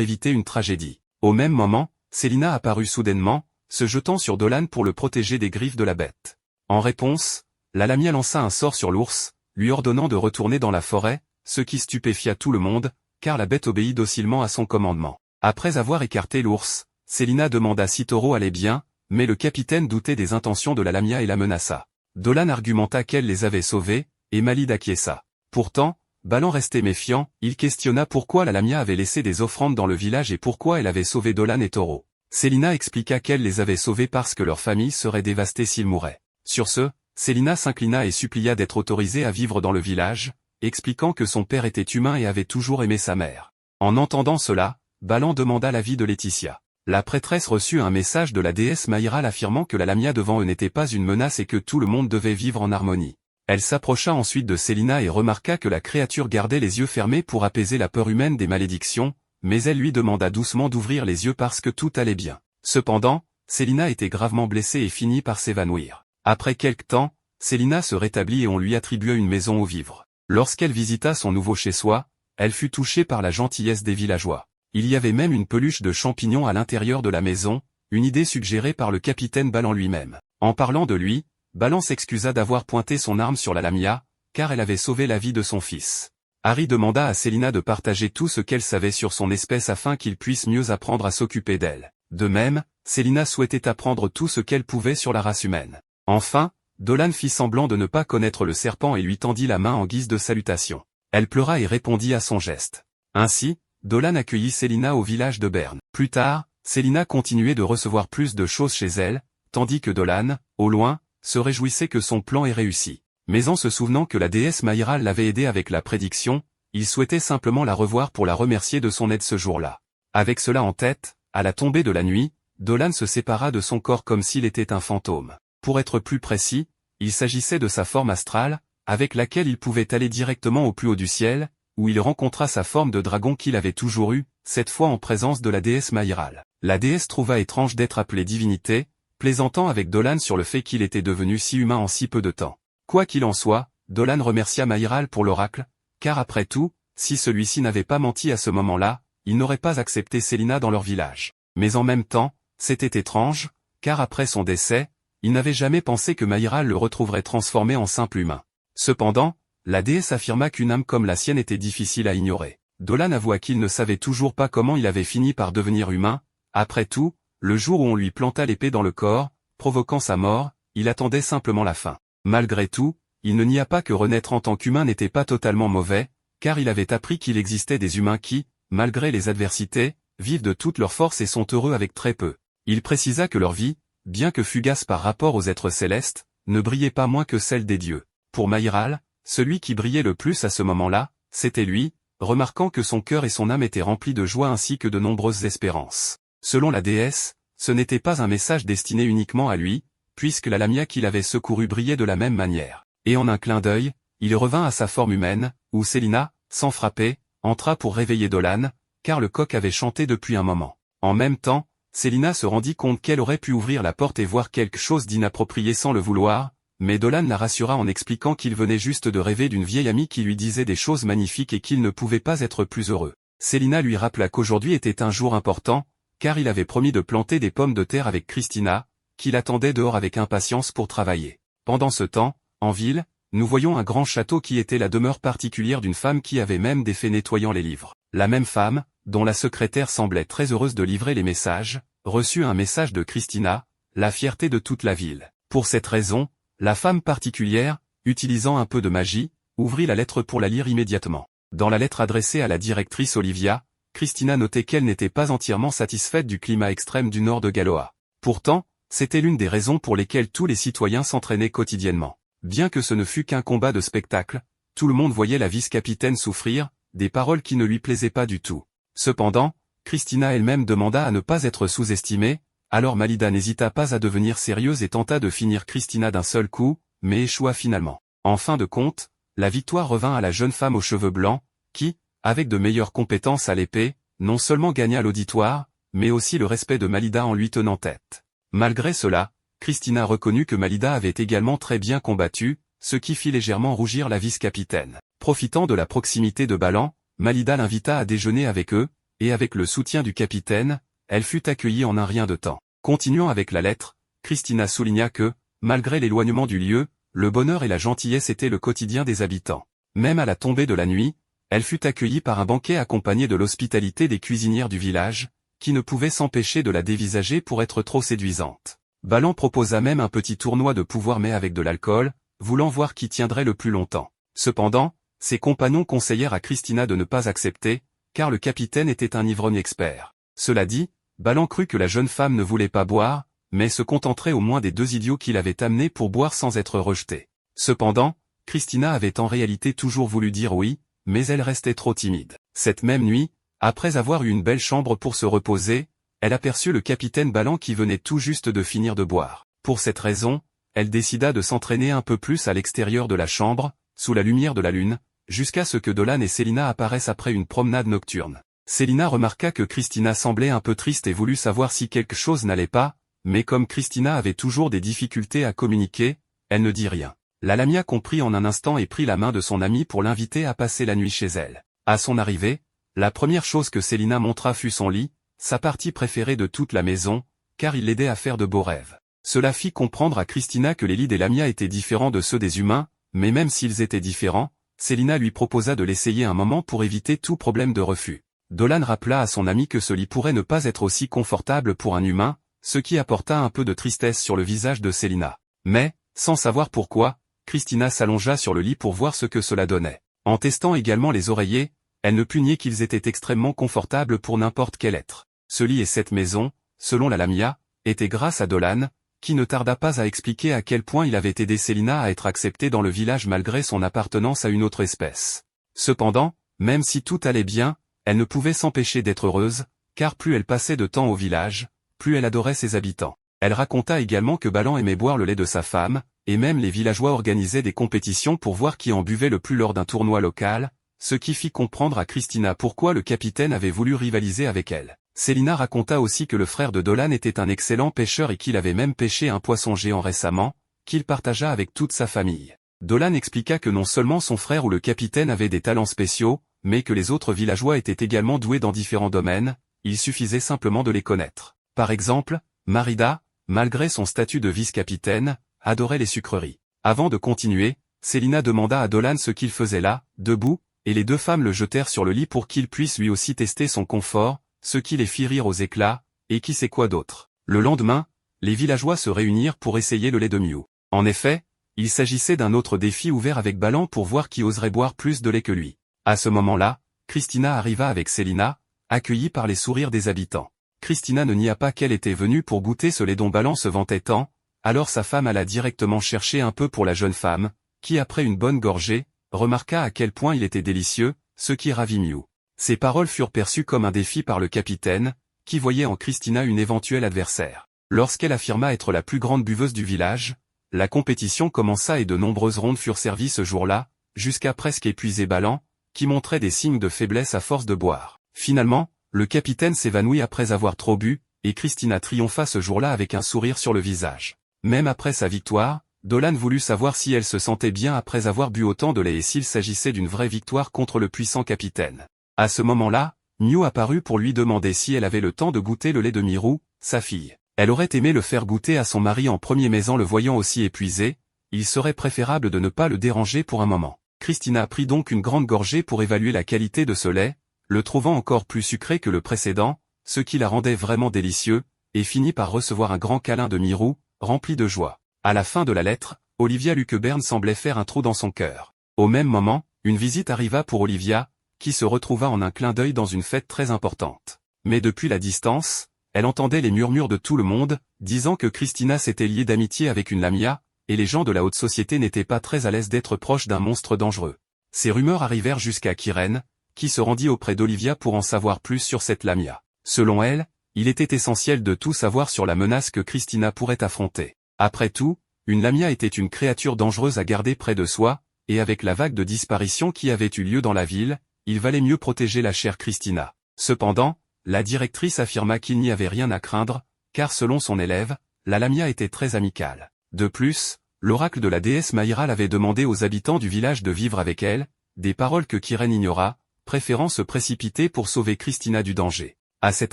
éviter une tragédie. Au même moment, Célina apparut soudainement, se jetant sur Dolan pour le protéger des griffes de la bête. En réponse, la Lamia lança un sort sur l'ours, lui ordonnant de retourner dans la forêt, ce qui stupéfia tout le monde, car la bête obéit docilement à son commandement. Après avoir écarté l'ours, Célina demanda si Toro allait bien, mais le capitaine doutait des intentions de la Lamia et la menaça. Dolan argumenta qu'elle les avait sauvés, et Malide acquiesça. Pourtant, Balan restait méfiant, il questionna pourquoi la Lamia avait laissé des offrandes dans le village et pourquoi elle avait sauvé Dolan et Toro. Célina expliqua qu'elle les avait sauvés parce que leur famille serait dévastée s'ils mouraient. Sur ce, Célina s'inclina et supplia d'être autorisée à vivre dans le village, expliquant que son père était humain et avait toujours aimé sa mère. En entendant cela, Balan demanda l'avis de Laetitia. La prêtresse reçut un message de la déesse Maïral affirmant que la Lamia devant eux n'était pas une menace et que tout le monde devait vivre en harmonie. Elle s'approcha ensuite de Célina et remarqua que la créature gardait les yeux fermés pour apaiser la peur humaine des malédictions, mais elle lui demanda doucement d'ouvrir les yeux parce que tout allait bien. Cependant, Célina était gravement blessée et finit par s'évanouir. Après quelque temps, Célina se rétablit et on lui attribua une maison où vivre. Lorsqu'elle visita son nouveau chez-soi, elle fut touchée par la gentillesse des villageois. Il y avait même une peluche de champignons à l'intérieur de la maison, une idée suggérée par le capitaine Balan lui-même. En parlant de lui, Balan s'excusa d'avoir pointé son arme sur la Lamia, car elle avait sauvé la vie de son fils. Harry demanda à Célina de partager tout ce qu'elle savait sur son espèce afin qu'il puisse mieux apprendre à s'occuper d'elle. De même, Célina souhaitait apprendre tout ce qu'elle pouvait sur la race humaine. Enfin, Dolan fit semblant de ne pas connaître le serpent et lui tendit la main en guise de salutation. Elle pleura et répondit à son geste. Ainsi, Dolan accueillit Célina au village de Berne. Plus tard, Célina continuait de recevoir plus de choses chez elle, tandis que Dolan, au loin, se réjouissait que son plan ait réussi. Mais en se souvenant que la déesse Maïral l'avait aidé avec la prédiction, il souhaitait simplement la revoir pour la remercier de son aide ce jour-là. Avec cela en tête, à la tombée de la nuit, Dolan se sépara de son corps comme s'il était un fantôme. Pour être plus précis, il s'agissait de sa forme astrale, avec laquelle il pouvait aller directement au plus haut du ciel, où il rencontra sa forme de dragon qu'il avait toujours eue, cette fois en présence de la déesse Maïral. La déesse trouva étrange d'être appelée divinité, plaisantant avec Dolan sur le fait qu'il était devenu si humain en si peu de temps. Quoi qu'il en soit, Dolan remercia Maïral pour l'oracle, car après tout, si celui-ci n'avait pas menti à ce moment-là, il n'aurait pas accepté Célina dans leur village. Mais en même temps, c'était étrange, car après son décès, il n'avait jamais pensé que Maïral le retrouverait transformé en simple humain. Cependant, la déesse affirma qu'une âme comme la sienne était difficile à ignorer. Dolan avoua qu'il ne savait toujours pas comment il avait fini par devenir humain. Après tout, le jour où on lui planta l'épée dans le corps, provoquant sa mort, il attendait simplement la fin. Malgré tout, il ne nia pas que renaître en tant qu'humain n'était pas totalement mauvais, car il avait appris qu'il existait des humains qui, malgré les adversités, vivent de toute leur force et sont heureux avec très peu. Il précisa que leur vie, bien que fugace par rapport aux êtres célestes, ne brillait pas moins que celle des dieux. Pour Maïral, celui qui brillait le plus à ce moment-là, c'était lui, remarquant que son cœur et son âme étaient remplis de joie ainsi que de nombreuses espérances. Selon la déesse, ce n'était pas un message destiné uniquement à lui, puisque la Lamia qu'il avait secourue brillait de la même manière. Et en un clin d'œil, il revint à sa forme humaine, où Célina, sans frapper, entra pour réveiller Dolan, car le coq avait chanté depuis un moment. En même temps, Célina se rendit compte qu'elle aurait pu ouvrir la porte et voir quelque chose d'inapproprié sans le vouloir, mais Dolan la rassura en expliquant qu'il venait juste de rêver d'une vieille amie qui lui disait des choses magnifiques et qu'il ne pouvait pas être plus heureux. Célina lui rappela qu'aujourd'hui était un jour important, car il avait promis de planter des pommes de terre avec Christina, qui l'attendait dehors avec impatience pour travailler. Pendant ce temps, en ville, nous voyons un grand château qui était la demeure particulière d'une femme qui avait même des fées nettoyant les livres. La même femme, dont la secrétaire semblait très heureuse de livrer les messages, reçut un message de Christina, la fierté de toute la ville. Pour cette raison, la femme particulière, utilisant un peu de magie, ouvrit la lettre pour la lire immédiatement. Dans la lettre adressée à la directrice Olivia, Christina notait qu'elle n'était pas entièrement satisfaite du climat extrême du nord de Galoa. Pourtant, c'était l'une des raisons pour lesquelles tous les citoyens s'entraînaient quotidiennement. Bien que ce ne fût qu'un combat de spectacle, tout le monde voyait la vice-capitaine souffrir, des paroles qui ne lui plaisaient pas du tout. Cependant, Christina elle-même demanda à ne pas être sous-estimée, alors Malida n'hésita pas à devenir sérieuse et tenta de finir Christina d'un seul coup, mais échoua finalement. En fin de compte, la victoire revint à la jeune femme aux cheveux blancs, qui, avec de meilleures compétences à l'épée, non seulement gagna l'auditoire, mais aussi le respect de Malida en lui tenant tête. Malgré cela, Christina reconnut que Malida avait également très bien combattu, ce qui fit légèrement rougir la vice-capitaine. Profitant de la proximité de Balan, Malida l'invita à déjeuner avec eux, et avec le soutien du capitaine, elle fut accueillie en un rien de temps. Continuant avec la lettre, Christina souligna que, malgré l'éloignement du lieu, le bonheur et la gentillesse étaient le quotidien des habitants. Même à la tombée de la nuit, elle fut accueillie par un banquet accompagné de l'hospitalité des cuisinières du village, qui ne pouvaient s'empêcher de la dévisager pour être trop séduisante. Balan proposa même un petit tournoi de pouvoir mais avec de l'alcool, voulant voir qui tiendrait le plus longtemps. Cependant, ses compagnons conseillèrent à Christina de ne pas accepter, car le capitaine était un ivrogne expert. Cela dit, Balan crut que la jeune femme ne voulait pas boire, mais se contenterait au moins des 2 idiots qui l'avaient amenée pour boire sans être rejetée. Cependant, Christina avait en réalité toujours voulu dire oui, mais elle restait trop timide. Cette même nuit, après avoir eu une belle chambre pour se reposer, elle aperçut le capitaine Balan qui venait tout juste de finir de boire. Pour cette raison, elle décida de s'entraîner un peu plus à l'extérieur de la chambre, sous la lumière de la lune, jusqu'à ce que Dolan et Célina apparaissent après une promenade nocturne. Célina remarqua que Christina semblait un peu triste et voulut savoir si quelque chose n'allait pas, mais comme Christina avait toujours des difficultés à communiquer, elle ne dit rien. La Lamia comprit en un instant et prit la main de son amie pour l'inviter à passer la nuit chez elle. À son arrivée, la première chose que Célina montra fut son lit, sa partie préférée de toute la maison, car il l'aidait à faire de beaux rêves. Cela fit comprendre à Christina que les lits des Lamia étaient différents de ceux des humains, mais même s'ils étaient différents, Célina lui proposa de l'essayer un moment pour éviter tout problème de refus. Dolan rappela à son ami que ce lit pourrait ne pas être aussi confortable pour un humain, ce qui apporta un peu de tristesse sur le visage de Célina. Mais, sans savoir pourquoi, Christina s'allongea sur le lit pour voir ce que cela donnait. En testant également les oreillers, elle ne put nier qu'ils étaient extrêmement confortables pour n'importe quel être. Ce lit et cette maison, selon la Lamia, étaient grâce à Dolan, qui ne tarda pas à expliquer à quel point il avait aidé Célina à être acceptée dans le village malgré son appartenance à une autre espèce. Cependant, même si tout allait bien, elle ne pouvait s'empêcher d'être heureuse, car plus elle passait de temps au village, plus elle adorait ses habitants. Elle raconta également que Balan aimait boire le lait de sa femme, et même les villageois organisaient des compétitions pour voir qui en buvait le plus lors d'un tournoi local, ce qui fit comprendre à Christina pourquoi le capitaine avait voulu rivaliser avec elle. Célina raconta aussi que le frère de Dolan était un excellent pêcheur et qu'il avait même pêché un poisson géant récemment, qu'il partagea avec toute sa famille. Dolan expliqua que non seulement son frère ou le capitaine avait des talents spéciaux, mais que les autres villageois étaient également doués dans différents domaines, il suffisait simplement de les connaître. Par exemple, Marida, malgré son statut de vice-capitaine, adorait les sucreries. Avant de continuer, Célina demanda à Dolan ce qu'il faisait là, debout, et les 2 femmes le jetèrent sur le lit pour qu'il puisse lui aussi tester son confort, ce qui les fit rire aux éclats, et qui sait quoi d'autre. Le lendemain, les villageois se réunirent pour essayer le lait de Mew. En effet, il s'agissait d'un autre défi ouvert avec Balan pour voir qui oserait boire plus de lait que lui. À ce moment-là, Christina arriva avec Célina, accueillie par les sourires des habitants. Christina ne nia pas qu'elle était venue pour goûter ce lait dont Balan se vantait tant, alors sa femme alla directement chercher un peu pour la jeune femme, qui après une bonne gorgée, remarqua à quel point il était délicieux, ce qui ravit Mew. Ces paroles furent perçues comme un défi par le capitaine, qui voyait en Christina une éventuelle adversaire. Lorsqu'elle affirma être la plus grande buveuse du village, la compétition commença et de nombreuses rondes furent servies ce jour-là, jusqu'à presque épuiser Balan, qui montrait des signes de faiblesse à force de boire. Finalement, le capitaine s'évanouit après avoir trop bu, et Christina triompha ce jour-là avec un sourire sur le visage. Même après sa victoire, Dolan voulut savoir si elle se sentait bien après avoir bu autant de lait et s'il s'agissait d'une vraie victoire contre le puissant capitaine. À ce moment-là, Mew apparut pour lui demander si elle avait le temps de goûter le lait de Mirou, sa fille. Elle aurait aimé le faire goûter à son mari en premier mais en le voyant aussi épuisé, il serait préférable de ne pas le déranger pour un moment. Christina prit donc une grande gorgée pour évaluer la qualité de ce lait, le trouvant encore plus sucré que le précédent, ce qui la rendait vraiment délicieux, et finit par recevoir un grand câlin de Mirou, rempli de joie. À la fin de la lettre, Olivia lut que Bern semblait faire un trou dans son cœur. Au même moment, une visite arriva pour Olivia, qui se retrouva en un clin d'œil dans une fête très importante. Mais depuis la distance, elle entendait les murmures de tout le monde, disant que Christina s'était liée d'amitié avec une Lamia, et les gens de la haute société n'étaient pas très à l'aise d'être proches d'un monstre dangereux. Ces rumeurs arrivèrent jusqu'à Kiren, qui se rendit auprès d'Olivia pour en savoir plus sur cette Lamia. Selon elle, il était essentiel de tout savoir sur la menace que Christina pourrait affronter. Après tout, une Lamia était une créature dangereuse à garder près de soi, et avec la vague de disparitions qui avait eu lieu dans la ville, il valait mieux protéger la chère Christina. Cependant, la directrice affirma qu'il n'y avait rien à craindre, car selon son élève, la Lamia était très amicale. De plus, l'oracle de la déesse Maïral avait demandé aux habitants du village de vivre avec elle, des paroles que Kiren ignora, préférant se précipiter pour sauver Christina du danger. À cet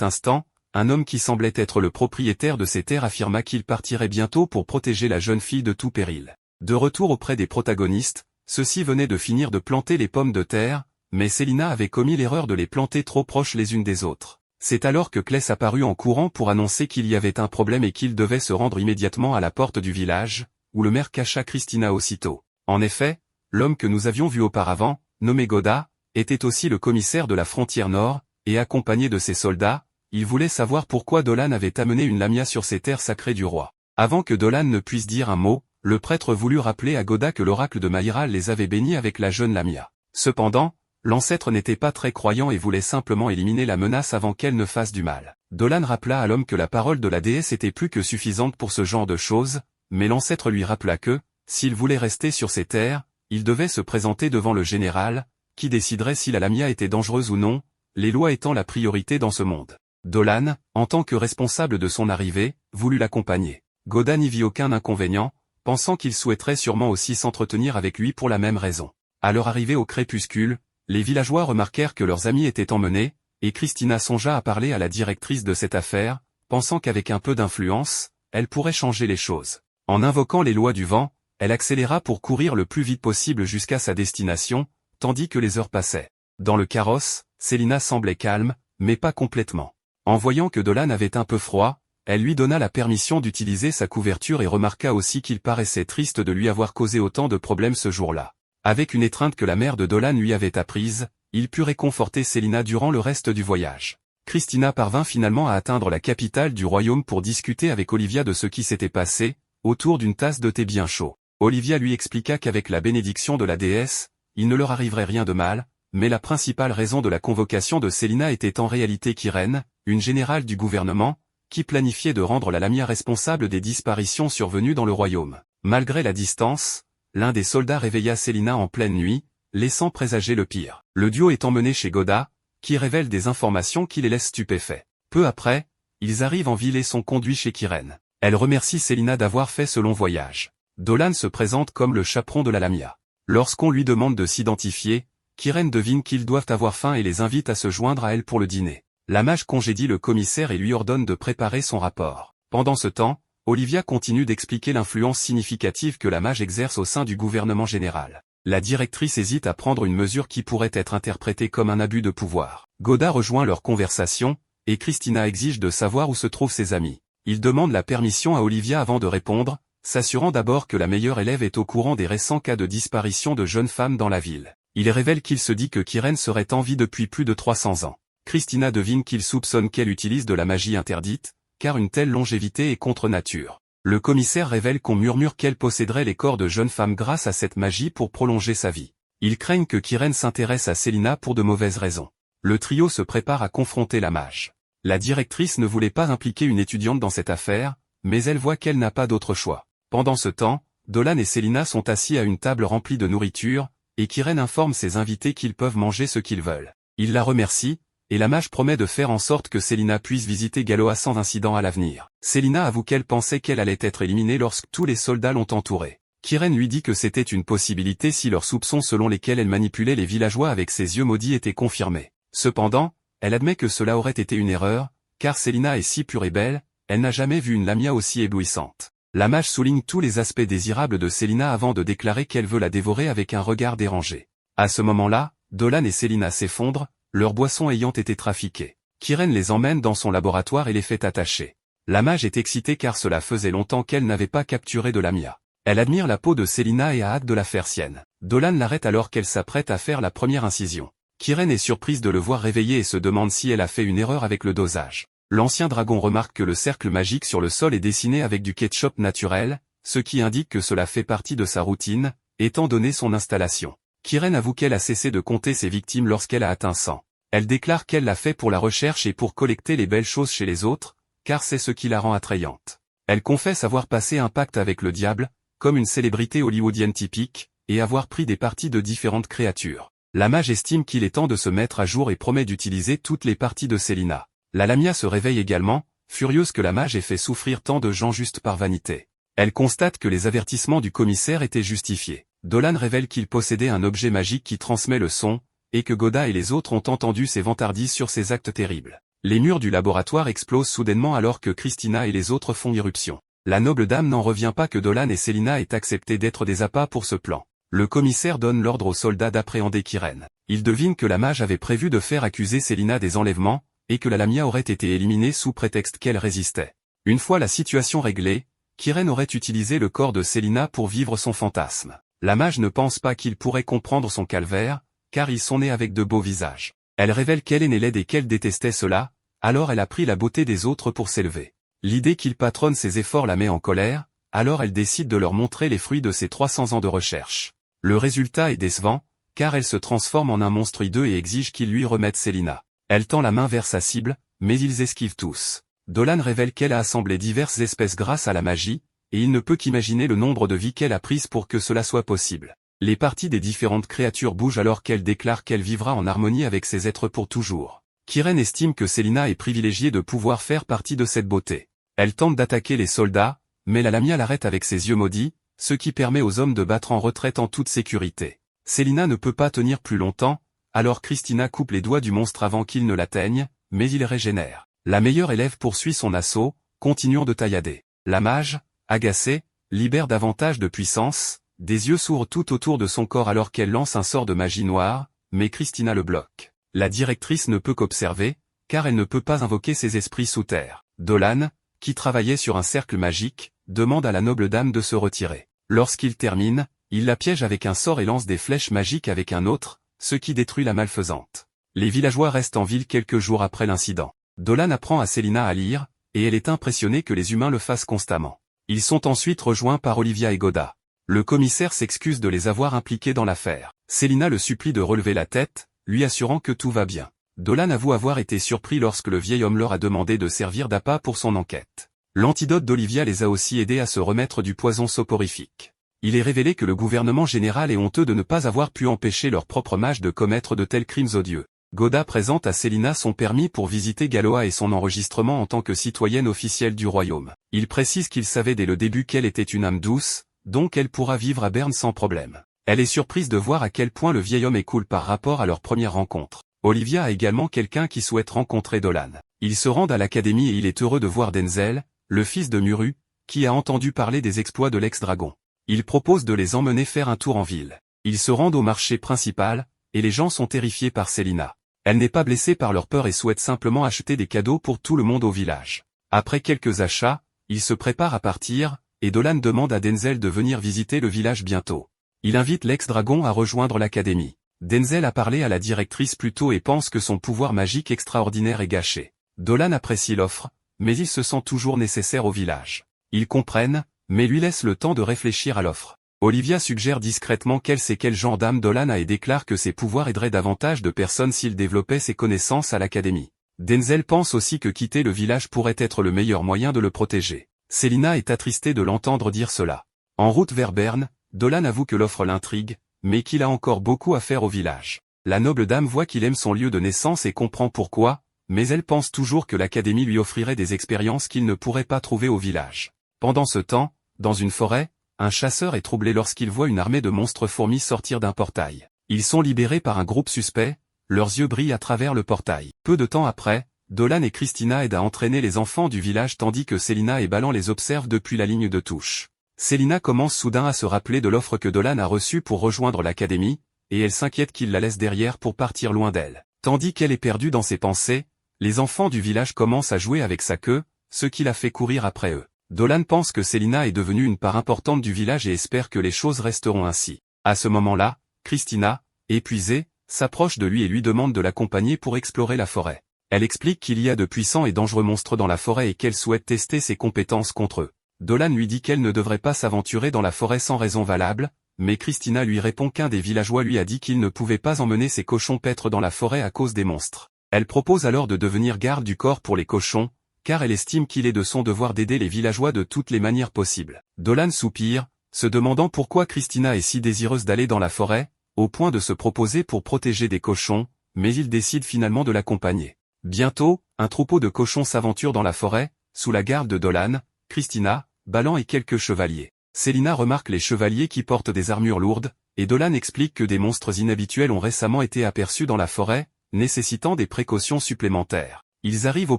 instant, un homme qui semblait être le propriétaire de ces terres affirma qu'il partirait bientôt pour protéger la jeune fille de tout péril. De retour auprès des protagonistes, ceux-ci venaient de finir de planter les pommes de terre, mais Célina avait commis l'erreur de les planter trop proches les unes des autres. C'est alors que Kless apparut en courant pour annoncer qu'il y avait un problème et qu'il devait se rendre immédiatement à la porte du village, où le maire cacha Christina aussitôt. En effet, l'homme que nous avions vu auparavant, nommé Goda, était aussi le commissaire de la frontière nord, et accompagné de ses soldats, il voulait savoir pourquoi Dolan avait amené une lamia sur ces terres sacrées du roi. Avant que Dolan ne puisse dire un mot, le prêtre voulut rappeler à Goda que l'oracle de Maïral les avait bénis avec la jeune lamia. Cependant, l'ancêtre n'était pas très croyant et voulait simplement éliminer la menace avant qu'elle ne fasse du mal. Dolan rappela à l'homme que la parole de la déesse était plus que suffisante pour ce genre de choses, mais l'ancêtre lui rappela que, s'il voulait rester sur ces terres, il devait se présenter devant le général, qui déciderait si la lamia était dangereuse ou non, les lois étant la priorité dans ce monde. Dolan, en tant que responsable de son arrivée, voulut l'accompagner. Goda n'y vit aucun inconvénient, pensant qu'il souhaiterait sûrement aussi s'entretenir avec lui pour la même raison. À leur arrivée au crépuscule, les villageois remarquèrent que leurs amis étaient emmenés, et Christina songea à parler à la directrice de cette affaire, pensant qu'avec un peu d'influence, elle pourrait changer les choses. En invoquant les lois du vent, elle accéléra pour courir le plus vite possible jusqu'à sa destination, tandis que les heures passaient. Dans le carrosse, Célina semblait calme, mais pas complètement. En voyant que Dolan avait un peu froid, elle lui donna la permission d'utiliser sa couverture et remarqua aussi qu'il paraissait triste de lui avoir causé autant de problèmes ce jour-là. Avec une étreinte que la mère de Dolan lui avait apprise, il put réconforter Célina durant le reste du voyage. Christina parvint finalement à atteindre la capitale du royaume pour discuter avec Olivia de ce qui s'était passé, autour d'une tasse de thé bien chaud. Olivia lui expliqua qu'avec la bénédiction de la déesse, il ne leur arriverait rien de mal, mais la principale raison de la convocation de Célina était en réalité Kyrène, une générale du gouvernement, qui planifiait de rendre la lamia responsable des disparitions survenues dans le royaume. Malgré la distance, l'un des soldats réveilla Célina en pleine nuit, laissant présager le pire. Le duo est emmené chez Goda, qui révèle des informations qui les laissent stupéfaits. Peu après, ils arrivent en ville et sont conduits chez Kyrène. Elle remercie Célina d'avoir fait ce long voyage. Dolan se présente comme le chaperon de la lamia. Lorsqu'on lui demande de s'identifier, Kyrène devine qu'ils doivent avoir faim et les invite à se joindre à elle pour le dîner. La mage congédie le commissaire et lui ordonne de préparer son rapport. Pendant ce temps, Olivia continue d'expliquer l'influence significative que la mage exerce au sein du gouvernement général. La directrice hésite à prendre une mesure qui pourrait être interprétée comme un abus de pouvoir. Goda rejoint leur conversation, et Christina exige de savoir où se trouvent ses amis. Il demande la permission à Olivia avant de répondre, s'assurant d'abord que la meilleure élève est au courant des récents cas de disparition de jeunes femmes dans la ville. Il révèle qu'il se dit que Kyrène serait en vie depuis plus de 300 ans. Christina devine qu'il soupçonne qu'elle utilise de la magie interdite, car une telle longévité est contre nature. Le commissaire révèle qu'on murmure qu'elle posséderait les corps de jeunes femmes grâce à cette magie pour prolonger sa vie. Ils craignent que Kyrène s'intéresse à Célina pour de mauvaises raisons. Le trio se prépare à confronter la mage. La directrice ne voulait pas impliquer une étudiante dans cette affaire, mais elle voit qu'elle n'a pas d'autre choix. Pendant ce temps, Dolan et Célina sont assis à une table remplie de nourriture, et Kyrène informe ses invités qu'ils peuvent manger ce qu'ils veulent. Il la remercie, et la mage promet de faire en sorte que Célina puisse visiter Galoa sans incident à l'avenir. Célina avoue qu'elle pensait qu'elle allait être éliminée lorsque tous les soldats l'ont entourée. Kyrène lui dit que c'était une possibilité si leurs soupçons selon lesquels elle manipulait les villageois avec ses yeux maudits étaient confirmés. Cependant, elle admet que cela aurait été une erreur, car Célina est si pure et belle, elle n'a jamais vu une lamia aussi éblouissante. La mage souligne tous les aspects désirables de Célina avant de déclarer qu'elle veut la dévorer avec un regard dérangé. À ce moment-là, Dolan et Célina s'effondrent, leurs boissons ayant été trafiquées. Kyrène les emmène dans son laboratoire et les fait attacher. La mage est excitée car cela faisait longtemps qu'elle n'avait pas capturé de lamia. Elle admire la peau de Célina et a hâte de la faire sienne. Dolan l'arrête alors qu'elle s'apprête à faire la première incision. Kyrène est surprise de le voir réveillé et se demande si elle a fait une erreur avec le dosage. L'ancien dragon remarque que le cercle magique sur le sol est dessiné avec du ketchup naturel, ce qui indique que cela fait partie de sa routine, étant donné son installation. Kyrène avoue qu'elle a cessé de compter ses victimes lorsqu'elle a atteint 100. Elle déclare qu'elle l'a fait pour la recherche et pour collecter les belles choses chez les autres, car c'est ce qui la rend attrayante. Elle confesse avoir passé un pacte avec le diable, comme une célébrité hollywoodienne typique, et avoir pris des parties de différentes créatures. La mage estime qu'il est temps de se mettre à jour et promet d'utiliser toutes les parties de Célina. La lamia se réveille également, furieuse que la mage ait fait souffrir tant de gens juste par vanité. Elle constate que les avertissements du commissaire étaient justifiés. Dolan révèle qu'il possédait un objet magique qui transmet le son, et que Goda et les autres ont entendu ses vantardises sur ses actes terribles. Les murs du laboratoire explosent soudainement alors que Christina et les autres font irruption. La noble dame n'en revient pas que Dolan et Selina aient accepté d'être des appâts pour ce plan. Le commissaire donne l'ordre aux soldats d'appréhender Kiren. Il devine que la mage avait prévu de faire accuser Selina des enlèvements, et que la Lamia aurait été éliminée sous prétexte qu'elle résistait. Une fois la situation réglée, Kiren aurait utilisé le corps de Selina pour vivre son fantasme. La mage ne pense pas qu'il pourrait comprendre son calvaire, car ils sont nés avec de beaux visages. Elle révèle qu'elle est née laide et qu'elle détestait cela, alors elle a pris la beauté des autres pour s'élever. L'idée qu'il patronne ses efforts la met en colère, alors elle décide de leur montrer les fruits de ses 300 ans de recherche. Le résultat est décevant, car elle se transforme en un monstre hideux et exige qu'ils lui remettent Selina. Elle tend la main vers sa cible, mais ils esquivent tous. Dolan révèle qu'elle a assemblé diverses espèces grâce à la magie, et il ne peut qu'imaginer le nombre de vies qu'elle a prises pour que cela soit possible. Les parties des différentes créatures bougent alors qu'elle déclare qu'elle vivra en harmonie avec ces êtres pour toujours. Kiren estime que Selina est privilégiée de pouvoir faire partie de cette beauté. Elle tente d'attaquer les soldats, mais la Lamia l'arrête avec ses yeux maudits, ce qui permet aux hommes de battre en retraite en toute sécurité. Selina ne peut pas tenir plus longtemps, alors Christina coupe les doigts du monstre avant qu'il ne l'atteigne, mais il régénère. La meilleure élève poursuit son assaut, continuant de taillader. La mage, agacée, libère davantage de puissance, des yeux s'ouvrent tout autour de son corps alors qu'elle lance un sort de magie noire, mais Christina le bloque. La directrice ne peut qu'observer, car elle ne peut pas invoquer ses esprits sous terre. Dolan, qui travaillait sur un cercle magique, demande à la noble dame de se retirer. Lorsqu'il termine, il la piège avec un sort et lance des flèches magiques avec un autre, ce qui détruit la malfaisante. Les villageois restent en ville quelques jours après l'incident. Dolan apprend à Selina à lire, et elle est impressionnée que les humains le fassent constamment. Ils sont ensuite rejoints par Olivia et Goda. Le commissaire s'excuse de les avoir impliqués dans l'affaire. Selina le supplie de relever la tête, lui assurant que tout va bien. Dolan avoue avoir été surpris lorsque le vieil homme leur a demandé de servir d'appât pour son enquête. L'antidote d'Olivia les a aussi aidés à se remettre du poison soporifique. Il est révélé que le gouvernement général est honteux de ne pas avoir pu empêcher leur propre mage de commettre de tels crimes odieux. Goda présente à Selina son permis pour visiter Galoa et son enregistrement en tant que citoyenne officielle du royaume. Il précise qu'il savait dès le début qu'elle était une âme douce, donc elle pourra vivre à Berne sans problème. Elle est surprise de voir à quel point le vieil homme est cool par rapport à leur première rencontre. Olivia a également quelqu'un qui souhaite rencontrer Dolan. Ils se rendent à l'académie et il est heureux de voir Denzel, le fils de Muru, qui a entendu parler des exploits de l'ex-dragon. Il propose de les emmener faire un tour en ville. Ils se rendent au marché principal, et les gens sont terrifiés par Selina. Elle n'est pas blessée par leur peur et souhaite simplement acheter des cadeaux pour tout le monde au village. Après quelques achats, ils se préparent à partir, et Dolan demande à Denzel de venir visiter le village bientôt. Il invite l'ex-dragon à rejoindre l'académie. Denzel a parlé à la directrice plus tôt et pense que son pouvoir magique extraordinaire est gâché. Dolan apprécie l'offre, mais il se sent toujours nécessaire au village. Ils comprennent, mais lui laissent le temps de réfléchir à l'offre. Olivia suggère discrètement qu'elle sait quel genre d'âme Dolan a et déclare que ses pouvoirs aideraient davantage de personnes s'il développait ses connaissances à l'académie. Denzel pense aussi que quitter le village pourrait être le meilleur moyen de le protéger. Selina est attristée de l'entendre dire cela. En route vers Berne, Dolan avoue que l'offre l'intrigue, mais qu'il a encore beaucoup à faire au village. La noble dame voit qu'il aime son lieu de naissance et comprend pourquoi, mais elle pense toujours que l'académie lui offrirait des expériences qu'il ne pourrait pas trouver au village. Pendant ce temps, dans une forêt, un chasseur est troublé lorsqu'il voit une armée de monstres fourmis sortir d'un portail. Ils sont libérés par un groupe suspect, leurs yeux brillent à travers le portail. Peu de temps après, Dolan et Christina aident à entraîner les enfants du village tandis que Selina et Balan les observent depuis la ligne de touche. Selina commence soudain à se rappeler de l'offre que Dolan a reçue pour rejoindre l'académie, et elle s'inquiète qu'il la laisse derrière pour partir loin d'elle. Tandis qu'elle est perdue dans ses pensées, les enfants du village commencent à jouer avec sa queue, ce qui la fait courir après eux. Dolan pense que Selina est devenue une part importante du village et espère que les choses resteront ainsi. À ce moment-là, Christina, épuisée, s'approche de lui et lui demande de l'accompagner pour explorer la forêt. Elle explique qu'il y a de puissants et dangereux monstres dans la forêt et qu'elle souhaite tester ses compétences contre eux. Dolan lui dit qu'elle ne devrait pas s'aventurer dans la forêt sans raison valable, mais Christina lui répond qu'un des villageois lui a dit qu'il ne pouvait pas emmener ses cochons paître dans la forêt à cause des monstres. Elle propose alors de devenir garde du corps pour les cochons, car elle estime qu'il est de son devoir d'aider les villageois de toutes les manières possibles. Dolan soupire, se demandant pourquoi Christina est si désireuse d'aller dans la forêt, au point de se proposer pour protéger des cochons, mais il décide finalement de l'accompagner. Bientôt, un troupeau de cochons s'aventure dans la forêt, sous la garde de Dolan, Christina, Balan et quelques chevaliers. Selina remarque les chevaliers qui portent des armures lourdes, et Dolan explique que des monstres inhabituels ont récemment été aperçus dans la forêt, nécessitant des précautions supplémentaires. Ils arrivent au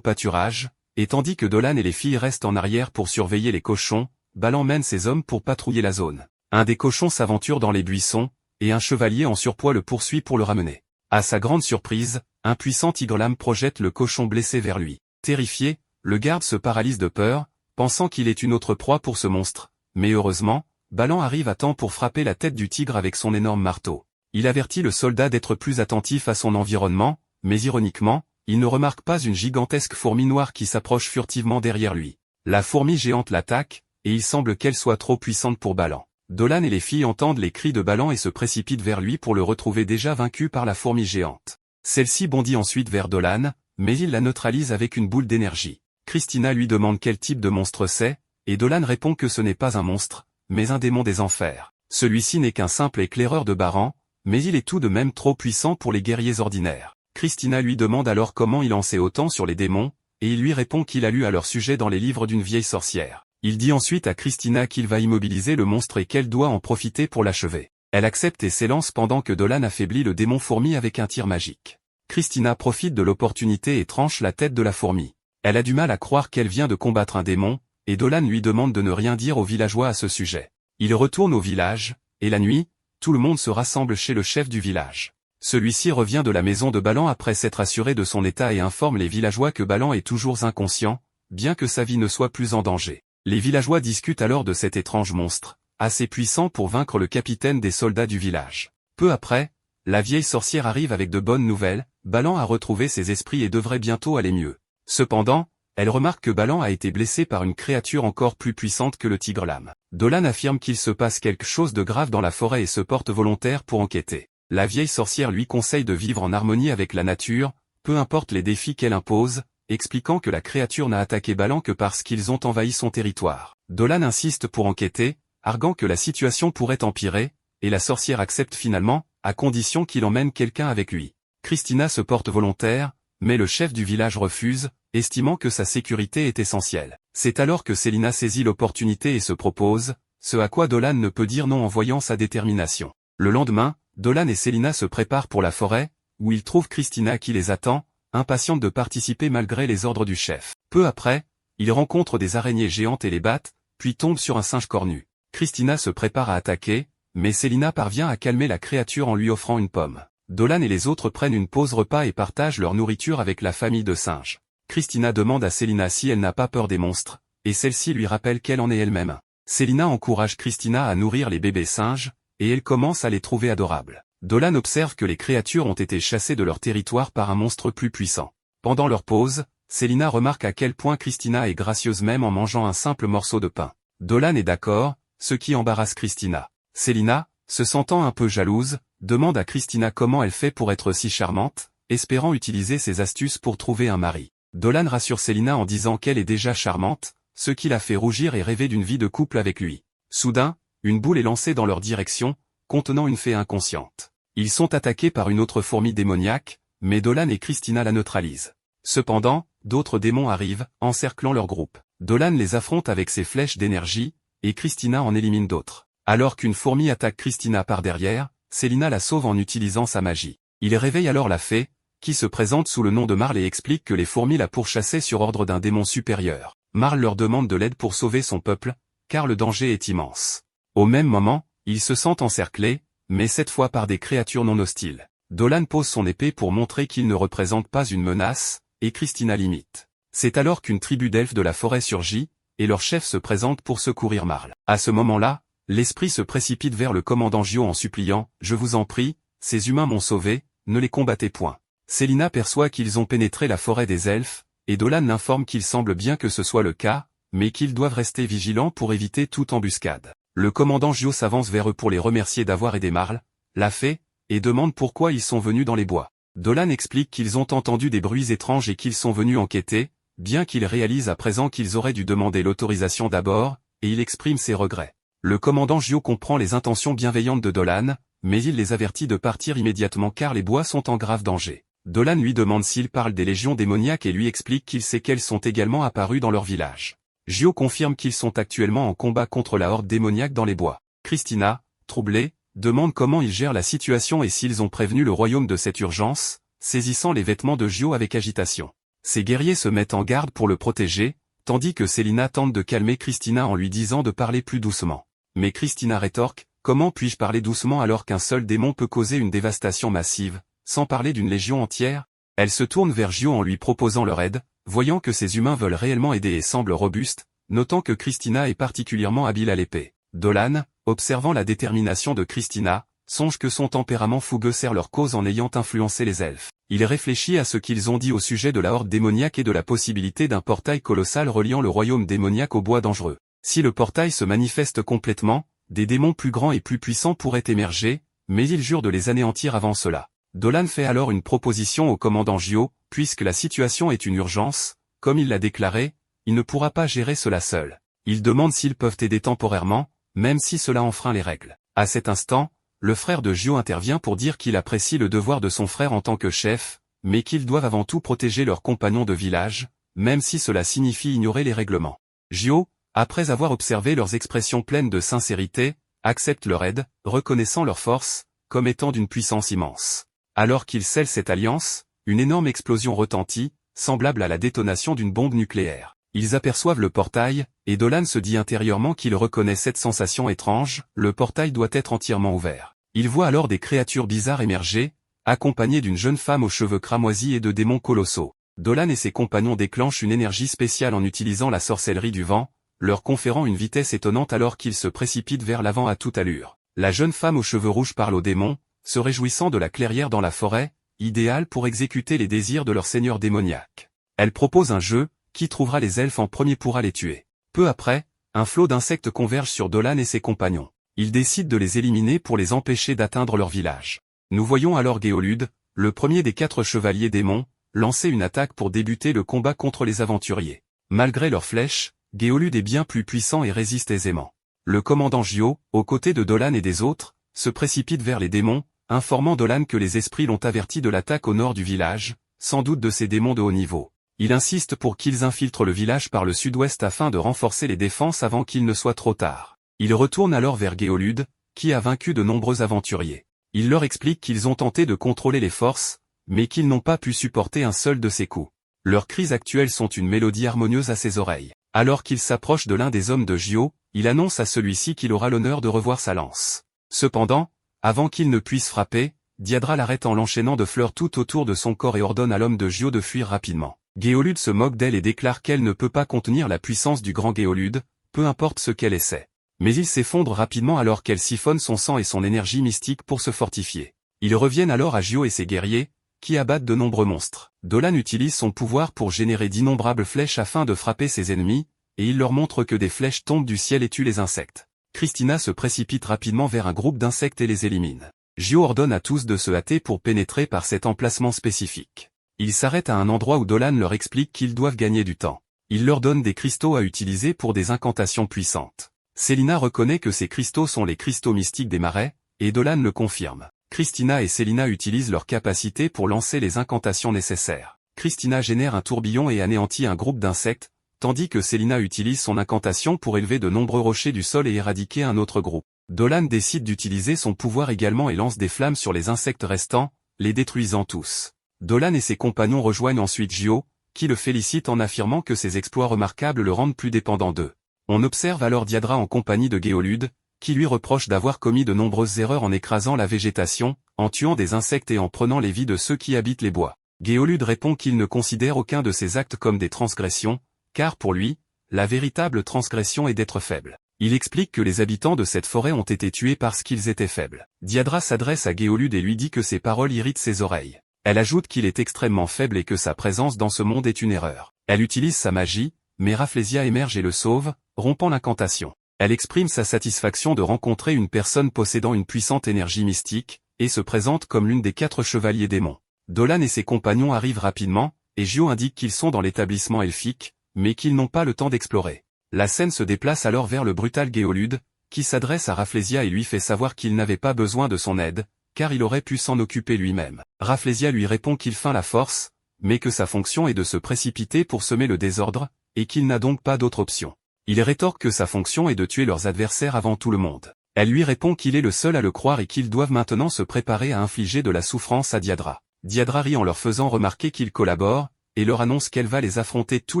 pâturage, et tandis que Dolan et les filles restent en arrière pour surveiller les cochons, Balin mène ses hommes pour patrouiller la zone. Un des cochons s'aventure dans les buissons, et un chevalier en surpoids le poursuit pour le ramener. À sa grande surprise, un puissant tigre-lame projette le cochon blessé vers lui. Terrifié, le garde se paralyse de peur, pensant qu'il est une autre proie pour ce monstre, mais heureusement, Balin arrive à temps pour frapper la tête du tigre avec son énorme marteau. Il avertit le soldat d'être plus attentif à son environnement, mais ironiquement, il ne remarque pas une gigantesque fourmi noire qui s'approche furtivement derrière lui. La fourmi géante l'attaque, et il semble qu'elle soit trop puissante pour Balin. Dolan et les filles entendent les cris de Balin et se précipitent vers lui pour le retrouver déjà vaincu par la fourmi géante. Celle-ci bondit ensuite vers Dolan, mais il la neutralise avec une boule d'énergie. Christina lui demande quel type de monstre c'est, et Dolan répond que ce n'est pas un monstre, mais un démon des enfers. Celui-ci n'est qu'un simple éclaireur de Baran, mais il est tout de même trop puissant pour les guerriers ordinaires. Christina lui demande alors comment il en sait autant sur les démons, et il lui répond qu'il a lu à leur sujet dans les livres d'une vieille sorcière. Il dit ensuite à Christina qu'il va immobiliser le monstre et qu'elle doit en profiter pour l'achever. Elle accepte et s'élance pendant que Dolan affaiblit le démon fourmi avec un tir magique. Christina profite de l'opportunité et tranche la tête de la fourmi. Elle a du mal à croire qu'elle vient de combattre un démon, et Dolan lui demande de ne rien dire aux villageois à ce sujet. Il retourne au village, et la nuit, tout le monde se rassemble chez le chef du village. Celui-ci revient de la maison de Balin après s'être assuré de son état et informe les villageois que Balin est toujours inconscient, bien que sa vie ne soit plus en danger. Les villageois discutent alors de cet étrange monstre, assez puissant pour vaincre le capitaine des soldats du village. Peu après, la vieille sorcière arrive avec de bonnes nouvelles, Balin a retrouvé ses esprits et devrait bientôt aller mieux. Cependant, elle remarque que Balin a été blessé par une créature encore plus puissante que le tigre-lame. Dolan affirme qu'il se passe quelque chose de grave dans la forêt et se porte volontaire pour enquêter. La vieille sorcière lui conseille de vivre en harmonie avec la nature, peu importe les défis qu'elle impose, expliquant que la créature n'a attaqué Balin que parce qu'ils ont envahi son territoire. Dolan insiste pour enquêter, arguant que la situation pourrait empirer, et la sorcière accepte finalement, à condition qu'il emmène quelqu'un avec lui. Christina se porte volontaire, mais le chef du village refuse, estimant que sa sécurité est essentielle. C'est alors que Célina saisit l'opportunité et se propose, ce à quoi Dolan ne peut dire non en voyant sa détermination. Le lendemain, Dolan et Célina se préparent pour la forêt, où ils trouvent Christina qui les attend, impatiente de participer malgré les ordres du chef. Peu après, ils rencontrent des araignées géantes et les battent, puis tombent sur un singe cornu. Christina se prépare à attaquer, mais Célina parvient à calmer la créature en lui offrant une pomme. Dolan et les autres prennent une pause repas et partagent leur nourriture avec la famille de singes. Christina demande à Célina si elle n'a pas peur des monstres, et celle-ci lui rappelle qu'elle en est elle-même. Célina encourage Christina à nourrir les bébés singes, et elle commence à les trouver adorables. Dolan observe que les créatures ont été chassées de leur territoire par un monstre plus puissant. Pendant leur pause, Célina remarque à quel point Christina est gracieuse même en mangeant un simple morceau de pain. Dolan est d'accord, ce qui embarrasse Christina. Célina, se sentant un peu jalouse, demande à Christina comment elle fait pour être si charmante, espérant utiliser ses astuces pour trouver un mari. Dolan rassure Célina en disant qu'elle est déjà charmante, ce qui la fait rougir et rêver d'une vie de couple avec lui. Soudain, une boule est lancée dans leur direction, contenant une fée inconsciente. Ils sont attaqués par une autre fourmi démoniaque, mais Dolan et Christina la neutralisent. Cependant, d'autres démons arrivent, encerclant leur groupe. Dolan les affronte avec ses flèches d'énergie, et Christina en élimine d'autres. Alors qu'une fourmi attaque Christina par derrière, Célina la sauve en utilisant sa magie. Il réveille alors la fée, qui se présente sous le nom de Marle et explique que les fourmis la pourchassaient sur ordre d'un démon supérieur. Marle leur demande de l'aide pour sauver son peuple, car le danger est immense. Au même moment, ils se sentent encerclés, mais cette fois par des créatures non hostiles. Dolan pose son épée pour montrer qu'il ne représente pas une menace, et Christina l'imite. C'est alors qu'une tribu d'elfes de la forêt surgit, et leur chef se présente pour secourir Marle. À ce moment-là, l'esprit se précipite vers le commandant Gio en suppliant « Je vous en prie, ces humains m'ont sauvé, ne les combattez point ». Célina perçoit qu'ils ont pénétré la forêt des elfes, et Dolan l'informe qu'il semble bien que ce soit le cas, mais qu'ils doivent rester vigilants pour éviter toute embuscade. Le commandant Gio s'avance vers eux pour les remercier d'avoir aidé Marle, la fée, et demande pourquoi ils sont venus dans les bois. Dolan explique qu'ils ont entendu des bruits étranges et qu'ils sont venus enquêter, bien qu'ils réalisent à présent qu'ils auraient dû demander l'autorisation d'abord, et il exprime ses regrets. Le commandant Gio comprend les intentions bienveillantes de Dolan, mais il les avertit de partir immédiatement car les bois sont en grave danger. Dolan lui demande s'il parle des légions démoniaques et lui explique qu'il sait qu'elles sont également apparues dans leur village. Gio confirme qu'ils sont actuellement en combat contre la horde démoniaque dans les bois. Christina, troublée, demandent comment ils gèrent la situation et s'ils ont prévenu le royaume de cette urgence, saisissant les vêtements de Gio avec agitation. Ces guerriers se mettent en garde pour le protéger, tandis que Célina tente de calmer Christina en lui disant de parler plus doucement. Mais Christina rétorque, comment puis-je parler doucement alors qu'un seul démon peut causer une dévastation massive, sans parler d'une légion entière? Elle se tourne vers Gio en lui proposant leur aide, voyant que ces humains veulent réellement aider et semblent robustes, notant que Christina est particulièrement habile à l'épée. Dolan, observant la détermination de Christina, songe que son tempérament fougueux sert leur cause en ayant influencé les elfes. Il réfléchit à ce qu'ils ont dit au sujet de la horde démoniaque et de la possibilité d'un portail colossal reliant le royaume démoniaque au bois dangereux. Si le portail se manifeste complètement, des démons plus grands et plus puissants pourraient émerger, mais il jure de les anéantir avant cela. Dolan fait alors une proposition au commandant Gio, puisque la situation est une urgence, comme il l'a déclaré, il ne pourra pas gérer cela seul. Il demande s'ils peuvent aider temporairement, même si cela enfreint les règles. À cet instant, le frère de Gio intervient pour dire qu'il apprécie le devoir de son frère en tant que chef, mais qu'ils doivent avant tout protéger leurs compagnons de village, même si cela signifie ignorer les règlements. Gio, après avoir observé leurs expressions pleines de sincérité, accepte leur aide, reconnaissant leur force, comme étant d'une puissance immense. Alors qu'ils scellent cette alliance, une énorme explosion retentit, semblable à la détonation d'une bombe nucléaire. Ils aperçoivent le portail, et Dolan se dit intérieurement qu'il reconnaît cette sensation étrange, le portail doit être entièrement ouvert. Il voit alors des créatures bizarres émerger, accompagnées d'une jeune femme aux cheveux cramoisis et de démons colossaux. Dolan et ses compagnons déclenchent une énergie spéciale en utilisant la sorcellerie du vent, leur conférant une vitesse étonnante alors qu'ils se précipitent vers l'avant à toute allure. La jeune femme aux cheveux rouges parle aux démons, se réjouissant de la clairière dans la forêt, idéale pour exécuter les désirs de leur seigneur démoniaque. Elle propose un jeu, qui trouvera les elfes en premier pourra les tuer. Peu après, un flot d'insectes converge sur Dolan et ses compagnons. Ils décident de les éliminer pour les empêcher d'atteindre leur village. Nous voyons alors Géolude, le premier des 4 chevaliers démons, lancer une attaque pour débuter le combat contre les aventuriers. Malgré leurs flèches, Géolude est bien plus puissant et résiste aisément. Le commandant Gio, aux côtés de Dolan et des autres, se précipite vers les démons, informant Dolan que les esprits l'ont averti de l'attaque au nord du village, sans doute de ces démons de haut niveau. Il insiste pour qu'ils infiltrent le village par le sud-ouest afin de renforcer les défenses avant qu'il ne soit trop tard. Il retourne alors vers Géolude, qui a vaincu de nombreux aventuriers. Il leur explique qu'ils ont tenté de contrôler les forces, mais qu'ils n'ont pas pu supporter un seul de ces coups. Leurs cris actuels sont une mélodie harmonieuse à ses oreilles. Alors qu'il s'approche de l'un des hommes de Gio, il annonce à celui-ci qu'il aura l'honneur de revoir sa lance. Cependant, avant qu'il ne puisse frapper, Diadra l'arrête en l'enchaînant de fleurs tout autour de son corps et ordonne à l'homme de Gio de fuir rapidement. Géolude se moque d'elle et déclare qu'elle ne peut pas contenir la puissance du grand Géolude, peu importe ce qu'elle essaie. Mais il s'effondre rapidement alors qu'elle siphonne son sang et son énergie mystique pour se fortifier. Ils reviennent alors à Gio et ses guerriers, qui abattent de nombreux monstres. Dolan utilise son pouvoir pour générer d'innombrables flèches afin de frapper ses ennemis, et il leur montre que des flèches tombent du ciel et tuent les insectes. Christina se précipite rapidement vers un groupe d'insectes et les élimine. Gio ordonne à tous de se hâter pour pénétrer par cet emplacement spécifique. Ils s'arrêtent à un endroit où Dolan leur explique qu'ils doivent gagner du temps. Il leur donne des cristaux à utiliser pour des incantations puissantes. Célina reconnaît que ces cristaux sont les cristaux mystiques des marais, et Dolan le confirme. Christina et Célina utilisent leur capacité pour lancer les incantations nécessaires. Christina génère un tourbillon et anéantit un groupe d'insectes, tandis que Célina utilise son incantation pour élever de nombreux rochers du sol et éradiquer un autre groupe. Dolan décide d'utiliser son pouvoir également et lance des flammes sur les insectes restants, les détruisant tous. Dolan et ses compagnons rejoignent ensuite Gio, qui le félicite en affirmant que ses exploits remarquables le rendent plus dépendant d'eux. On observe alors Diadra en compagnie de Géolude, qui lui reproche d'avoir commis de nombreuses erreurs en écrasant la végétation, en tuant des insectes et en prenant les vies de ceux qui habitent les bois. Géolude répond qu'il ne considère aucun de ces actes comme des transgressions, car pour lui, la véritable transgression est d'être faible. Il explique que les habitants de cette forêt ont été tués parce qu'ils étaient faibles. Diadra s'adresse à Géolude et lui dit que ses paroles irritent ses oreilles. Elle ajoute qu'il est extrêmement faible et que sa présence dans ce monde est une erreur. Elle utilise sa magie, mais Rafflesia émerge et le sauve, rompant l'incantation. Elle exprime sa satisfaction de rencontrer une personne possédant une puissante énergie mystique, et se présente comme l'une des 4 chevaliers démons. Dolan et ses compagnons arrivent rapidement, et Gio indique qu'ils sont dans l'établissement elfique, mais qu'ils n'ont pas le temps d'explorer. La scène se déplace alors vers le brutal Géolude, qui s'adresse à Rafflesia et lui fait savoir qu'il n'avait pas besoin de son aide, car il aurait pu s'en occuper lui-même. Rafflesia lui répond qu'il feint la force, mais que sa fonction est de se précipiter pour semer le désordre, et qu'il n'a donc pas d'autre option. Il rétorque que sa fonction est de tuer leurs adversaires avant tout le monde. Elle lui répond qu'il est le seul à le croire et qu'ils doivent maintenant se préparer à infliger de la souffrance à Diadra. Diadra rit en leur faisant remarquer qu'ils collaborent, et leur annonce qu'elle va les affronter tous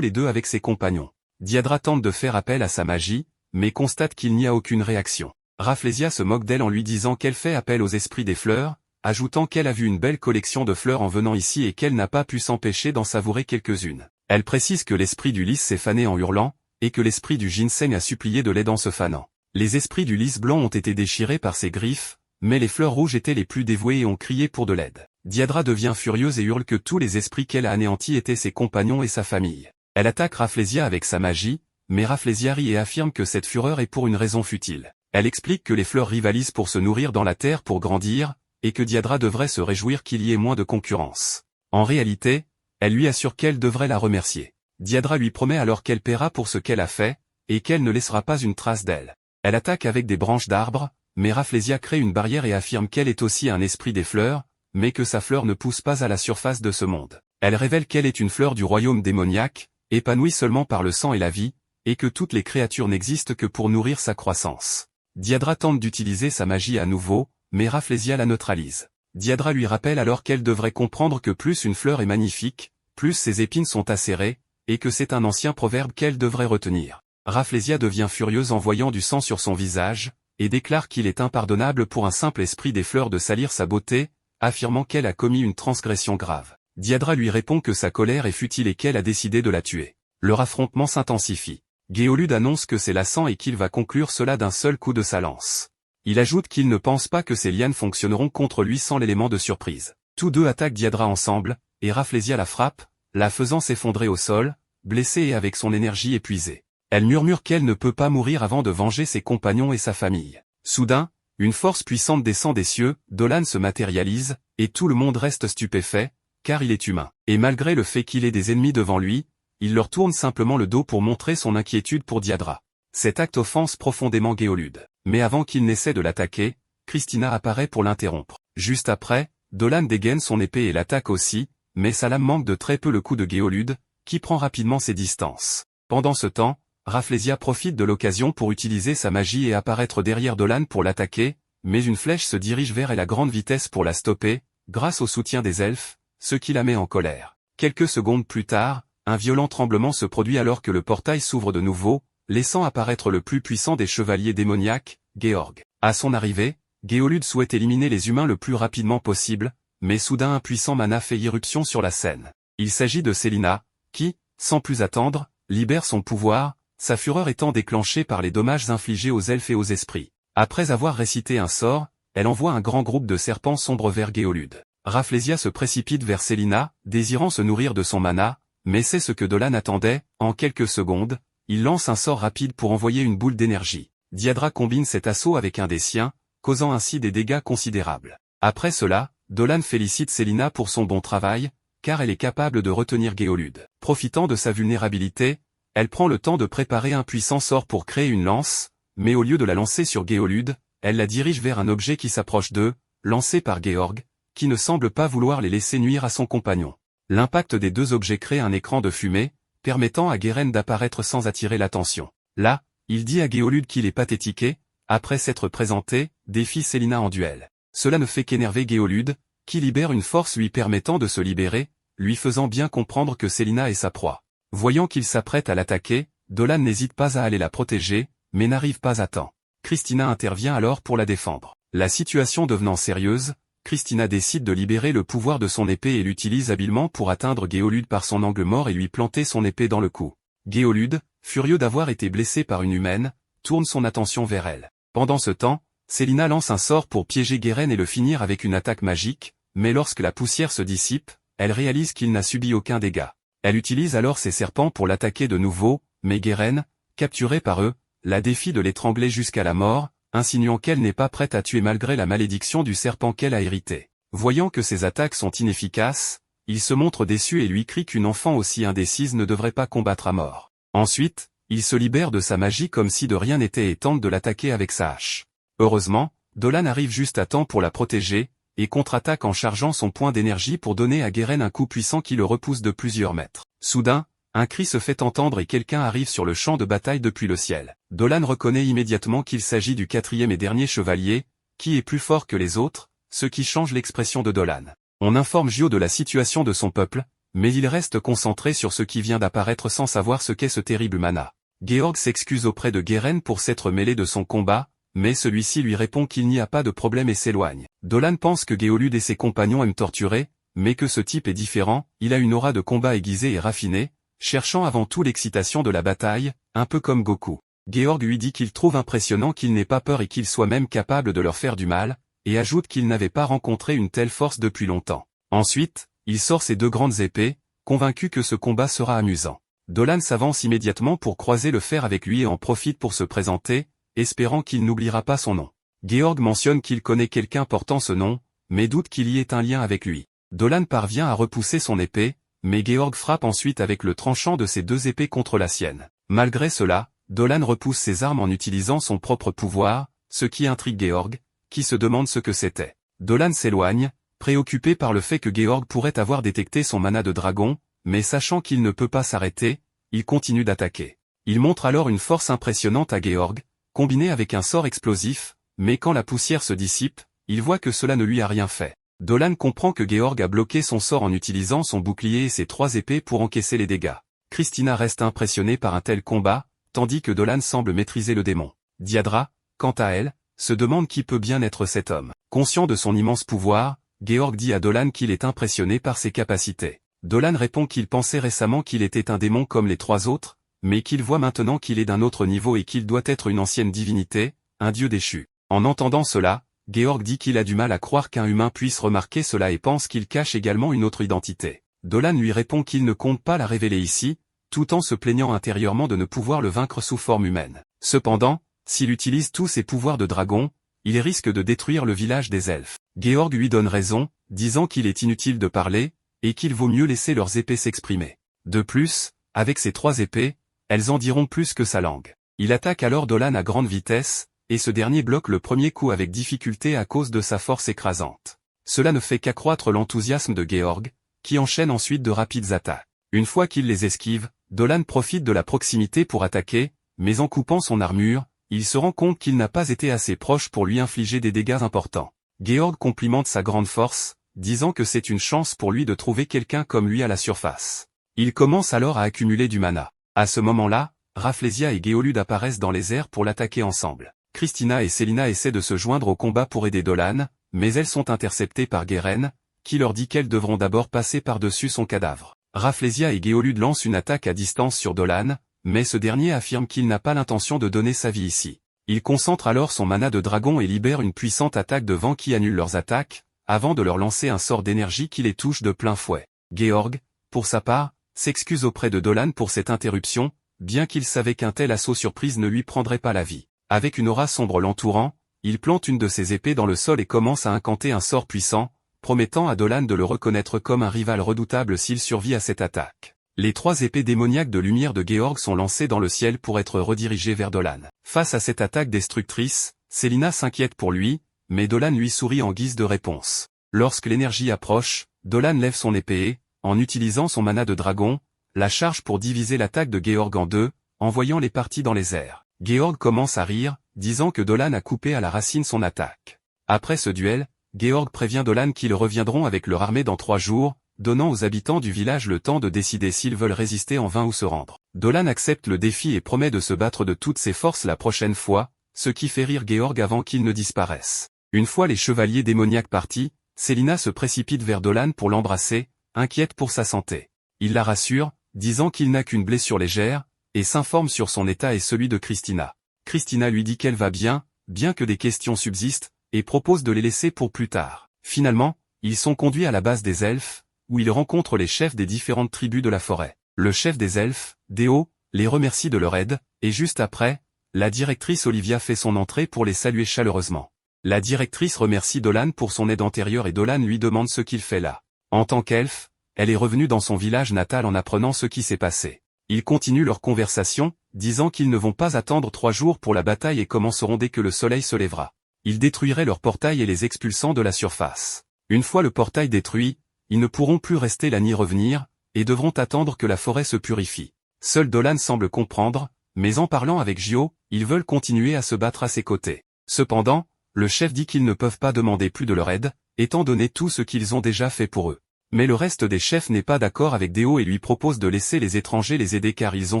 les deux avec ses compagnons. Diadra tente de faire appel à sa magie, mais constate qu'il n'y a aucune réaction. Rafflesia se moque d'elle en lui disant qu'elle fait appel aux esprits des fleurs, ajoutant qu'elle a vu une belle collection de fleurs en venant ici et qu'elle n'a pas pu s'empêcher d'en savourer quelques-unes. Elle précise que l'esprit du lys s'est fané en hurlant, et que l'esprit du ginseng a supplié de l'aide en se fanant. Les esprits du lys blanc ont été déchirés par ses griffes, mais les fleurs rouges étaient les plus dévouées et ont crié pour de l'aide. Diadra devient furieuse et hurle que tous les esprits qu'elle a anéantis étaient ses compagnons et sa famille. Elle attaque Rafflesia avec sa magie, mais Rafflesia rit et affirme que cette fureur est pour une raison futile. Elle explique que les fleurs rivalisent pour se nourrir dans la terre pour grandir, et que Diadra devrait se réjouir qu'il y ait moins de concurrence. En réalité, elle lui assure qu'elle devrait la remercier. Diadra lui promet alors qu'elle paiera pour ce qu'elle a fait, et qu'elle ne laissera pas une trace d'elle. Elle attaque avec des branches d'arbres, mais Rafflesia crée une barrière et affirme qu'elle est aussi un esprit des fleurs, mais que sa fleur ne pousse pas à la surface de ce monde. Elle révèle qu'elle est une fleur du royaume démoniaque, épanouie seulement par le sang et la vie, et que toutes les créatures n'existent que pour nourrir sa croissance. Diadra tente d'utiliser sa magie à nouveau, mais Rafflesia la neutralise. Diadra lui rappelle alors qu'elle devrait comprendre que plus une fleur est magnifique, plus ses épines sont acérées, et que c'est un ancien proverbe qu'elle devrait retenir. Rafflesia devient furieuse en voyant du sang sur son visage, et déclare qu'il est impardonnable pour un simple esprit des fleurs de salir sa beauté, affirmant qu'elle a commis une transgression grave. Diadra lui répond que sa colère est futile et qu'elle a décidé de la tuer. Leur affrontement s'intensifie. Géolude annonce que c'est lassant et qu'il va conclure cela d'un seul coup de sa lance. Il ajoute qu'il ne pense pas que ses lianes fonctionneront contre lui sans l'élément de surprise. Tous deux attaquent Diadra ensemble, et Rafflesia la frappe, la faisant s'effondrer au sol, blessée et avec son énergie épuisée. Elle murmure qu'elle ne peut pas mourir avant de venger ses compagnons et sa famille. Soudain, une force puissante descend des cieux, Dolan se matérialise, et tout le monde reste stupéfait, car il est humain. Et malgré le fait qu'il ait des ennemis devant lui, il leur tourne simplement le dos pour montrer son inquiétude pour Diadra. Cet acte offense profondément Géolude. Mais avant qu'il n'essaie de l'attaquer, Christina apparaît pour l'interrompre. Juste après, Dolan dégaine son épée et l'attaque aussi, mais sa lame manque de très peu le coup de Géolude, qui prend rapidement ses distances. Pendant ce temps, Rafflesia profite de l'occasion pour utiliser sa magie et apparaître derrière Dolan pour l'attaquer, mais une flèche se dirige vers elle à grande vitesse pour la stopper, grâce au soutien des elfes, ce qui la met en colère. Quelques secondes plus tard, un violent tremblement se produit alors que le portail s'ouvre de nouveau, laissant apparaître le plus puissant des chevaliers démoniaques, Georg. À son arrivée, Géolude souhaite éliminer les humains le plus rapidement possible, mais soudain un puissant mana fait irruption sur la scène. Il s'agit de Célina, qui, sans plus attendre, libère son pouvoir, sa fureur étant déclenchée par les dommages infligés aux elfes et aux esprits. Après avoir récité un sort, elle envoie un grand groupe de serpents sombres vers Géolude. Rafflesia se précipite vers Célina, désirant se nourrir de son mana, mais c'est ce que Dolan attendait. En quelques secondes, il lance un sort rapide pour envoyer une boule d'énergie. Diadra combine cet assaut avec un des siens, causant ainsi des dégâts considérables. Après cela, Dolan félicite Célina pour son bon travail, car elle est capable de retenir Géolude. Profitant de sa vulnérabilité, elle prend le temps de préparer un puissant sort pour créer une lance, mais au lieu de la lancer sur Géolude, elle la dirige vers un objet qui s'approche d'eux, lancé par Georg, qui ne semble pas vouloir les laisser nuire à son compagnon. L'impact des deux objets crée un écran de fumée, permettant à Geren d'apparaître sans attirer l'attention. Là, il dit à Géolude qu'il est pathétique et, après s'être présenté, défie Célina en duel. Cela ne fait qu'énerver Géolude, qui libère une force lui permettant de se libérer, lui faisant bien comprendre que Célina est sa proie. Voyant qu'il s'apprête à l'attaquer, Dolan n'hésite pas à aller la protéger, mais n'arrive pas à temps. Christina intervient alors pour la défendre. La situation devenant sérieuse, Christina décide de libérer le pouvoir de son épée et l'utilise habilement pour atteindre Géolude par son angle mort et lui planter son épée dans le cou. Géolude, furieux d'avoir été blessé par une humaine, tourne son attention vers elle. Pendant ce temps, Célina lance un sort pour piéger Geren et le finir avec une attaque magique, mais lorsque la poussière se dissipe, elle réalise qu'il n'a subi aucun dégât. Elle utilise alors ses serpents pour l'attaquer de nouveau, mais Geren, capturé par eux, la défie de l'étrangler jusqu'à la mort, insinuant qu'elle n'est pas prête à tuer malgré la malédiction du serpent qu'elle a hérité. Voyant que ses attaques sont inefficaces, il se montre déçu et lui crie qu'une enfant aussi indécise ne devrait pas combattre à mort. Ensuite, il se libère de sa magie comme si de rien n'était et tente de l'attaquer avec sa hache. Heureusement, Dolan arrive juste à temps pour la protéger, et contre-attaque en chargeant son point d'énergie pour donner à Geren un coup puissant qui le repousse de plusieurs mètres. Soudain, un cri se fait entendre et quelqu'un arrive sur le champ de bataille depuis le ciel. Dolan reconnaît immédiatement qu'il s'agit du 4e et dernier chevalier, qui est plus fort que les autres, ce qui change l'expression de Dolan. On informe Gio de la situation de son peuple, mais il reste concentré sur ce qui vient d'apparaître sans savoir ce qu'est ce terrible mana. Georg s'excuse auprès de Geren pour s'être mêlé de son combat, mais celui-ci lui répond qu'il n'y a pas de problème et s'éloigne. Dolan pense que Géolude et ses compagnons aiment torturer, mais que ce type est différent, il a une aura de combat aiguisée et raffinée, cherchant avant tout l'excitation de la bataille, un peu comme Goku. Georg lui dit qu'il trouve impressionnant qu'il n'ait pas peur et qu'il soit même capable de leur faire du mal, et ajoute qu'il n'avait pas rencontré une telle force depuis longtemps. Ensuite, il sort ses 2 grandes épées, convaincu que ce combat sera amusant. Dolan s'avance immédiatement pour croiser le fer avec lui et en profite pour se présenter, espérant qu'il n'oubliera pas son nom. Georg mentionne qu'il connaît quelqu'un portant ce nom, mais doute qu'il y ait un lien avec lui. Dolan parvient à repousser son épée, mais Georg frappe ensuite avec le tranchant de ses 2 épées contre la sienne. Malgré cela, Dolan repousse ses armes en utilisant son propre pouvoir, ce qui intrigue Georg, qui se demande ce que c'était. Dolan s'éloigne, préoccupé par le fait que Georg pourrait avoir détecté son mana de dragon, mais sachant qu'il ne peut pas s'arrêter, il continue d'attaquer. Il montre alors une force impressionnante à Georg, combinée avec un sort explosif, mais quand la poussière se dissipe, il voit que cela ne lui a rien fait. Dolan comprend que Georg a bloqué son sort en utilisant son bouclier et ses 3 épées pour encaisser les dégâts. Christina reste impressionnée par un tel combat, tandis que Dolan semble maîtriser le démon. Diadra, quant à elle, se demande qui peut bien être cet homme. Conscient de son immense pouvoir, Georg dit à Dolan qu'il est impressionné par ses capacités. Dolan répond qu'il pensait récemment qu'il était un démon comme les 3 autres, mais qu'il voit maintenant qu'il est d'un autre niveau et qu'il doit être une ancienne divinité, un dieu déchu. En entendant cela, Georg dit qu'il a du mal à croire qu'un humain puisse remarquer cela et pense qu'il cache également une autre identité. Dolan lui répond qu'il ne compte pas la révéler ici, tout en se plaignant intérieurement de ne pouvoir le vaincre sous forme humaine. Cependant, s'il utilise tous ses pouvoirs de dragon, il risque de détruire le village des elfes. Georg lui donne raison, disant qu'il est inutile de parler, et qu'il vaut mieux laisser leurs épées s'exprimer. De plus, avec ses 3 épées, elles en diront plus que sa langue. Il attaque alors Dolan à grande vitesse, et ce dernier bloque le premier coup avec difficulté à cause de sa force écrasante. Cela ne fait qu'accroître l'enthousiasme de Georg, qui enchaîne ensuite de rapides attaques. Une fois qu'il les esquive, Dolan profite de la proximité pour attaquer, mais en coupant son armure, il se rend compte qu'il n'a pas été assez proche pour lui infliger des dégâts importants. Georg complimente sa grande force, disant que c'est une chance pour lui de trouver quelqu'un comme lui à la surface. Il commence alors à accumuler du mana. À ce moment-là, Rafflesia et Géolude apparaissent dans les airs pour l'attaquer ensemble. Christina et Selina essaient de se joindre au combat pour aider Dolan, mais elles sont interceptées par Geren, qui leur dit qu'elles devront d'abord passer par-dessus son cadavre. Rafflesia et Géolude lancent une attaque à distance sur Dolan, mais ce dernier affirme qu'il n'a pas l'intention de donner sa vie ici. Il concentre alors son mana de dragon et libère une puissante attaque de vent qui annule leurs attaques, avant de leur lancer un sort d'énergie qui les touche de plein fouet. Georg, pour sa part, s'excuse auprès de Dolan pour cette interruption, bien qu'il savait qu'un tel assaut surprise ne lui prendrait pas la vie. Avec une aura sombre l'entourant, il plante une de ses épées dans le sol et commence à incanter un sort puissant, promettant à Dolan de le reconnaître comme un rival redoutable s'il survit à cette attaque. Les 3 épées démoniaques de lumière de Georg sont lancées dans le ciel pour être redirigées vers Dolan. Face à cette attaque destructrice, Selina s'inquiète pour lui, mais Dolan lui sourit en guise de réponse. Lorsque l'énergie approche, Dolan lève son épée et, en utilisant son mana de dragon, la charge pour diviser l'attaque de Georg en 2, envoyant les parties dans les airs. Georg commence à rire, disant que Dolan a coupé à la racine son attaque. Après ce duel, Georg prévient Dolan qu'ils reviendront avec leur armée dans 3 jours, donnant aux habitants du village le temps de décider s'ils veulent résister en vain ou se rendre. Dolan accepte le défi et promet de se battre de toutes ses forces la prochaine fois, ce qui fait rire Georg avant qu'il ne disparaisse. Une fois les chevaliers démoniaques partis, Selina se précipite vers Dolan pour l'embrasser, inquiète pour sa santé. Il la rassure, disant qu'il n'a qu'une blessure légère, et s'informe sur son état et celui de Christina. Christina lui dit qu'elle va bien que des questions subsistent, et propose de les laisser pour plus tard. Finalement, ils sont conduits à la base des elfes, où ils rencontrent les chefs des différentes tribus de la forêt. Le chef des elfes, Déo, les remercie de leur aide, et juste après, la directrice Olivia fait son entrée pour les saluer chaleureusement. La directrice remercie Dolan pour son aide antérieure et Dolan lui demande ce qu'il fait là. En tant qu'elfe, elle est revenue dans son village natal en apprenant ce qui s'est passé. Ils continuent leur conversation, disant qu'ils ne vont pas attendre 3 jours pour la bataille et commenceront dès que le soleil se lèvera. Ils détruiraient leur portail et les expulsant de la surface. Une fois le portail détruit, ils ne pourront plus rester là ni revenir, et devront attendre que la forêt se purifie. Seul Dolan semble comprendre, mais en parlant avec Gio, ils veulent continuer à se battre à ses côtés. Cependant, le chef dit qu'ils ne peuvent pas demander plus de leur aide, étant donné tout ce qu'ils ont déjà fait pour eux. Mais le reste des chefs n'est pas d'accord avec Deo et lui propose de laisser les étrangers les aider car ils ont